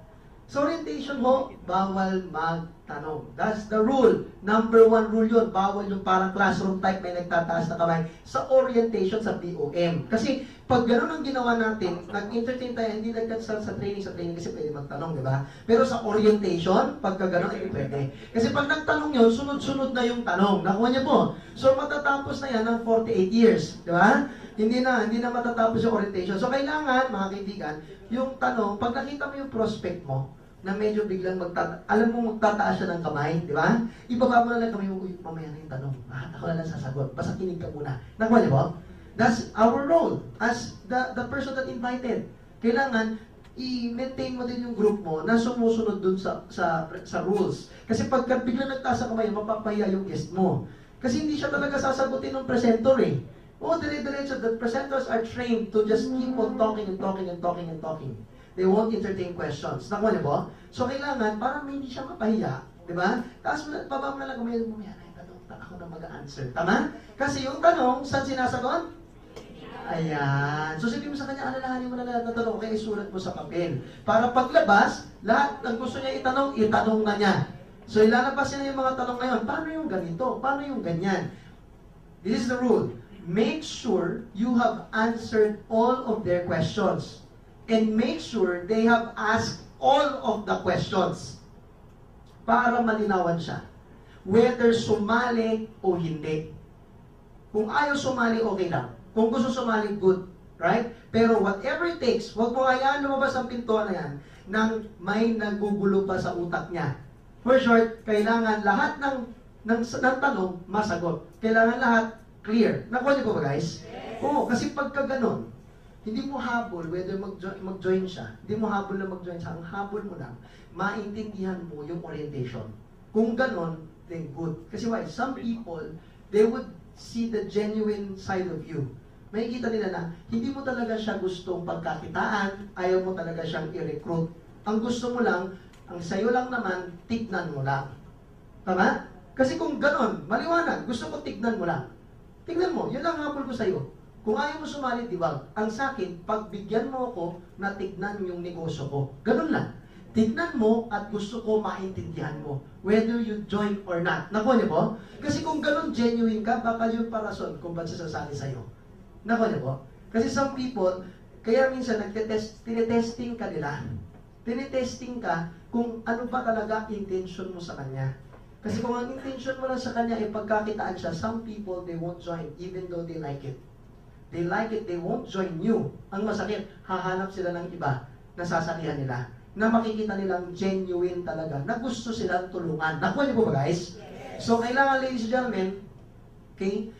Sa orientation mo, bawal magtanong. That's the rule. Number 1 rule yun. Bawal yung parang classroom type may nagtataas na kamay sa orientation sa BOM. Kasi pag gano'n ang ginawa natin, nag-entertain tayo, hindi nagkatsal sa training kasi pwede magtanong, di ba? Pero sa orientation, pagka gano'n, hindi pwede. Kasi pag nagtanong yun, sunod-sunod na yung tanong. Nakuha niyo po. So matatapos na yan ng 48 years. Di ba? Hindi na matatapos yung orientation. So kailangan, mga kaibigan, yung tanong, pag nakita mo yung prospect mo, na medyo biglang alam mo magtataas siya ng kamay, di ba? Ibaba mo na lang kamay mo, mamaya na yung tanong. Ako na lang sasagot. Basta kinig ka muna. Nakuha niyo po? That's our role as the person that invited. Kailangan i-maintain mo din yung group mo na sumusunod dun sa rules. Kasi pagka biglang nagtaas ang kamay, mapapahiya yung guest mo. Kasi hindi siya talaga sasagutin ng presenter eh. Dire-diretso, the presenters are trained to just keep on talking and talking and talking and talking. They won't entertain questions. Nakuha niyo po? So, kailangan, para hindi siya mapahiya, di ba? Tapos, baba mo na lang, mamaya na yung tanong, ako na mag-answer. Tama? Kasi yung tanong, saan sinasagot? Ayan. So, sabihin mo sa kanya, alalahanin mo na lahat ng tanong, kaya isulat mo sa papel. Para paglabas, lahat ng gusto niya itanong na niya. So, ilalabas niya yung mga tanong ngayon. Paano yung ganito? Paano yung ganyan? This is the rule. Make sure you have answered all of their questions. And make sure they have asked all of the questions para malinawan siya. Whether sumali o hindi. Kung ayaw sumali, okay lang. Kung gusto sumali, good. Right? Pero whatever it takes, huwag mo hayaan lumabas ang pintuan na yan nang may nagugulo pa sa utak niya. For short, kailangan lahat ng tanong masagot. Kailangan lahat clear. Nakuha niyo po ba guys? Oo, kasi pagka ganon, hindi mo habol whether mag-join siya. Hindi mo habol na mag-join siya. Ang habol mo lang, maintindihan mo yung orientation. Kung ganon, then good. Kasi why? Some people, they would see the genuine side of you. Makikita nila na, hindi mo talaga siya gustong pagkakitaan, ayaw mo talaga siyang i-recruit. Ang gusto mo lang, ang sayo lang naman, tignan mo lang. Tama? Kasi kung ganon, maliwanag, gusto ko tignan mo lang. Tignan mo, yun lang habol ko sa'yo. Kung ayaw mo sumali, diwag. Ang sakin, pagbigyan mo ako na tignan yung negosyo ko. Ganun lang. Tignan mo at gusto ko maintindihan mo. Whether you join or not. Nakuha niyo po? Kasi kung ganun genuine ka, baka yung parason kung ba't sasali sa'yo. Nakuha niyo po? Kasi some people, kaya minsan tinetesting ka nila. Tinetesting ka kung ano ba talaga intention mo sa kanya. Kasi kung ang intention mo lang sa kanya ay pagkakitaan siya, some people, they won't join even though they like it. They like it, they won't join you. Ang masakit, hahanap sila ng iba na sasalihan nila. Na makikita nilang genuine talaga, na gusto silang tulungan. Nakuha niyo po ba guys? Yes. So kailangan, ladies and gentlemen, okay,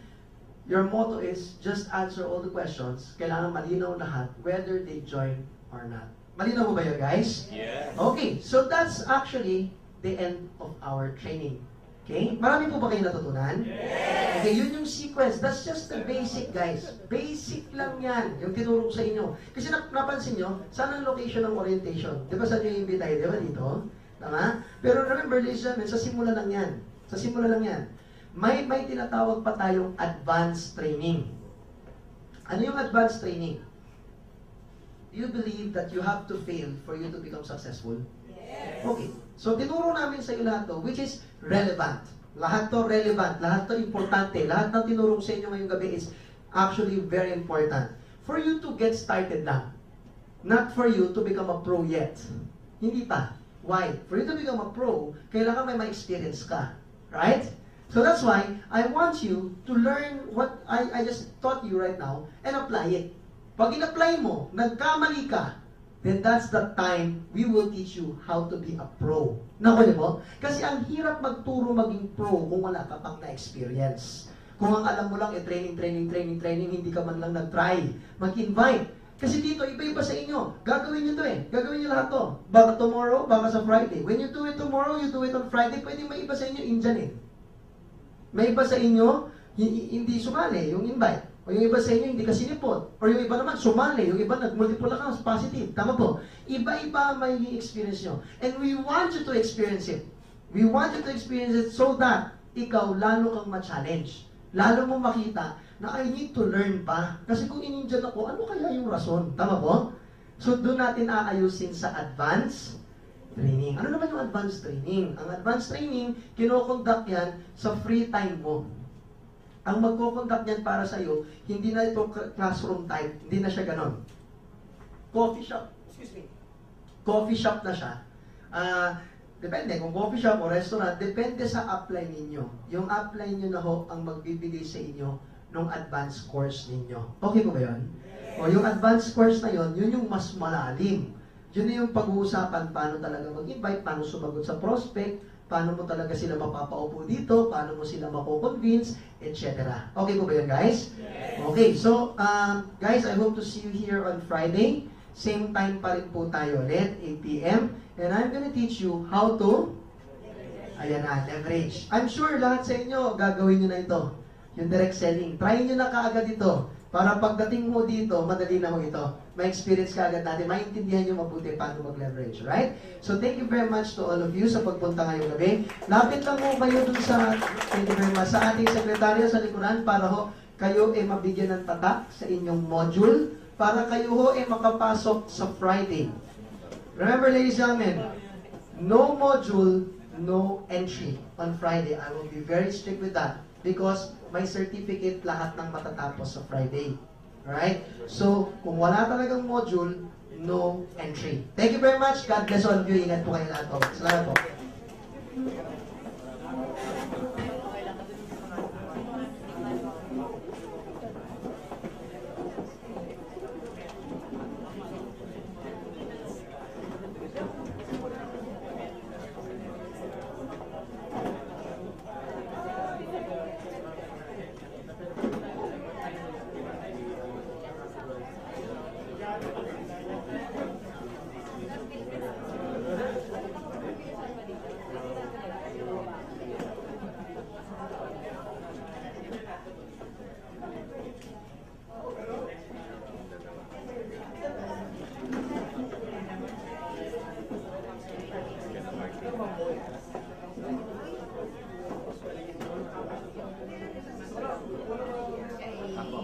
your motto is just answer all the questions. Kailangan malinaw lahat whether they join or not. Malinaw po ba yun guys? Yes. Okay, so that's actually the end of our training. Okay? Marami po ba kayo natutunan? Yes! Okay, yun yung sequence. That's just the basic, guys. Basic lang yan, yung tinuro ko sa inyo. Kasi napansin nyo, saan ang location ng orientation? Di ba saan yung invite? Di ba dito? Tama? Pero remember, ladies and gentlemen, sa simula lang yan. Sa simula lang yan. May tinatawag pa tayong advanced training. Ano yung advanced training? Do you believe that you have to fail for you to become successful? Yes! Okay. So, tinuro namin sa iyo lahat to, which is relevant. Lahat to relevant, lahat to importante. Lahat ng tinurong sa inyo ngayong gabi is actually very important. For you to get started lang. Not for you to become a pro yet. Hindi pa. Why? For you to become a pro, kailangan may ma-experience ka. Right? So that's why I want you to learn what I just taught you right now and apply it. Pag in-apply mo, nagkamali ka, then that's the time we will teach you how to be a pro. Nakuha mo? Kasi ang hirap magturo maging pro kung wala ka pang na-experience. Kung ang alam mo lang, training, hindi ka man lang nag-try. Mag-invite. Kasi dito, iba-iba sa inyo. Gagawin nyo to eh. Gagawin nyo lahat to. Baka tomorrow, baka sa Friday. When you do it tomorrow, you do it on Friday, pwede may iba sa inyo, Indian eh. May iba sa inyo, hindi sumali, yung invite. O yung iba sa inyo, hindi ka sinipot. O yung iba naman, sumali. Yung iba, nag-multiple accounts, positive. Tama po. Iba-iba may experience nyo. And we want you to experience it. We want you to experience it so that ikaw lalo kang ma-challenge. Lalo mo makita na I need to learn pa. Kasi kung in-Indian ako, ano kaya yung rason? Tama po? So, doon natin aayusin sa advanced training. Ano naman yung advanced training? Ang advanced training, kinoconduct yan sa free time mo. Ang magko-conduct yan para sa'yo, hindi na ito classroom type, hindi na siya ganon. Coffee shop, coffee shop na siya. Depende kung coffee shop o restaurant, depende sa upline ninyo. Yung upline nyo na ho ang magbibigay sa inyo ng advanced course ninyo. Okay po ba yun? O yung advanced course na yun, yun yung mas malalim. Yun na yung pag-uusapan paano talaga mag-invite, paano sumagot sa prospect, paano mo talaga sila mapapaupo dito, paano mo sila mako-convince, etc. Okay po ba yun, guys? Okay, so, guys, I hope to see you here on Friday. Same time pa rin po tayo ulit, 8 p.m. And I'm gonna teach you how to, ayan na, leverage. I'm sure lahat sa inyo, gagawin nyo na ito. Yung direct selling. Try nyo na kaagad ito. Para pagdating mo dito, madali na mo ito. May experience ka agad natin. Maintindihan nyo mabuti paano mag-leverage. Right? So thank you very much to all of you sa pagpunta ngayong gabi. Lapit lang mo kayo dun sa, thank you very much, sa ating sekretarya sa likuran para ho, kayo ay mabigyan ng tatak sa inyong module para kayo ho ay makapasok sa Friday. Remember, ladies and gentlemen, no module, no entry on Friday. I will be very strict with that because may certificate lahat ng matatapos sa Friday. Alright? So, kung wala talagang module, no entry. Thank you very much. God bless all of you. Ingat po kayo lahat po. Salamat po. Ako.